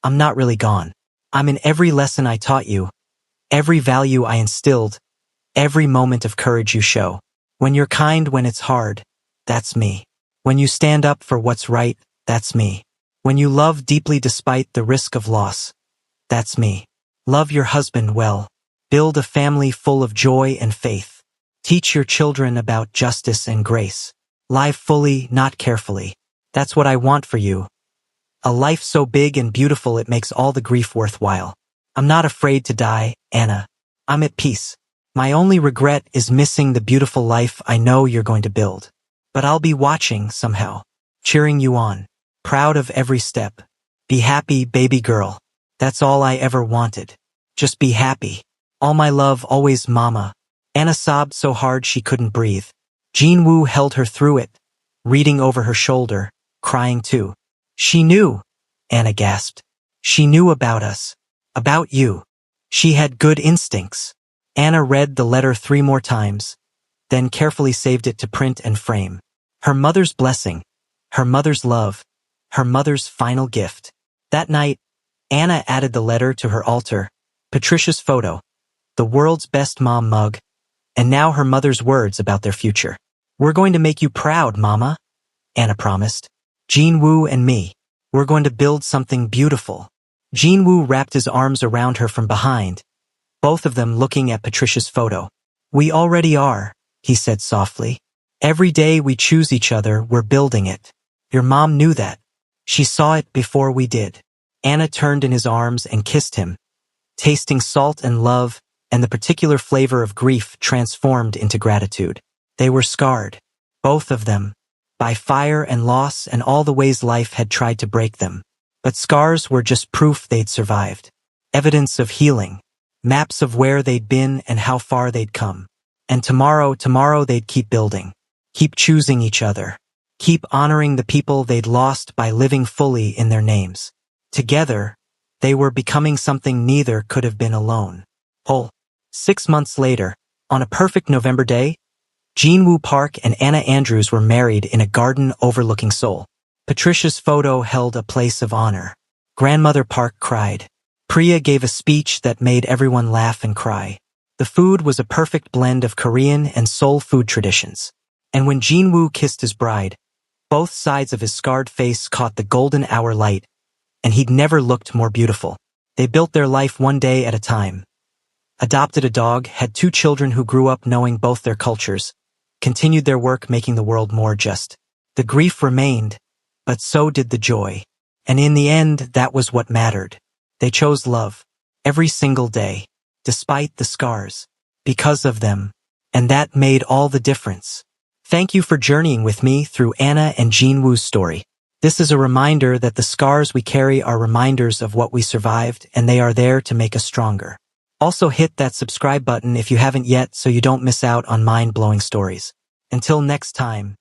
I'm not really gone. I'm in every lesson I taught you, every value I instilled, every moment of courage you show. When you're kind when it's hard, that's me. When you stand up for what's right, that's me. When you love deeply despite the risk of loss, that's me. Love your husband well. Build a family full of joy and faith. Teach your children about justice and grace. Live fully, not carefully. That's what I want for you. A life so big and beautiful it makes all the grief worthwhile. I'm not afraid to die, Anna. I'm at peace. My only regret is missing the beautiful life I know you're going to build. But I'll be watching somehow, cheering you on, proud of every step. Be happy, baby girl. That's all I ever wanted. Just be happy. All my love, always, Mama. Anna sobbed so hard she couldn't breathe. Jinwoo held her through it, reading over her shoulder, crying too. She knew, Anna gasped. She knew about us. About you. She had good instincts. Anna read the letter 3 more times, then carefully saved it to print and frame. Her mother's blessing, her mother's love, her mother's final gift. That night, Anna added the letter to her altar, Patricia's photo, the world's best mom mug, and now her mother's words about their future. We're going to make you proud, Mama, Anna promised. Jinwoo and me. We're going to build something beautiful. Jinwoo wrapped his arms around her from behind, both of them looking at Patricia's photo. We already are, he said softly. Every day we choose each other, we're building it. Your mom knew that. She saw it before we did. Anna turned in his arms and kissed him, tasting salt and love, and the particular flavor of grief transformed into gratitude. They were scarred, both of them, by fire and loss and all the ways life had tried to break them. But scars were just proof they'd survived. Evidence of healing, maps of where they'd been and how far they'd come. And tomorrow they'd keep building, keep choosing each other, keep honoring the people they'd lost by living fully in their names. Together, they were becoming something neither could have been alone. Whole. 6 months later, on a perfect November day, Jean-Woo Park and Anna Andrews were married in a garden overlooking Seoul. Patricia's photo held a place of honor. Grandmother Park cried. Priya gave a speech that made everyone laugh and cry. The food was a perfect blend of Korean and Seoul food traditions. And when Jean-Woo kissed his bride, both sides of his scarred face caught the golden hour light, and he'd never looked more beautiful. They built their life one day at a time. Adopted a dog, had 2 children who grew up knowing both their cultures, continued their work making the world more just. The grief remained, but so did the joy. And in the end, that was what mattered. They chose love, every single day, despite the scars, because of them, and that made all the difference. Thank you for journeying with me through Anna and Jean-Woo's story. This is a reminder that the scars we carry are reminders of what we survived, and they are there to make us stronger. Also hit that subscribe button if you haven't yet so you don't miss out on mind-blowing stories. Until next time.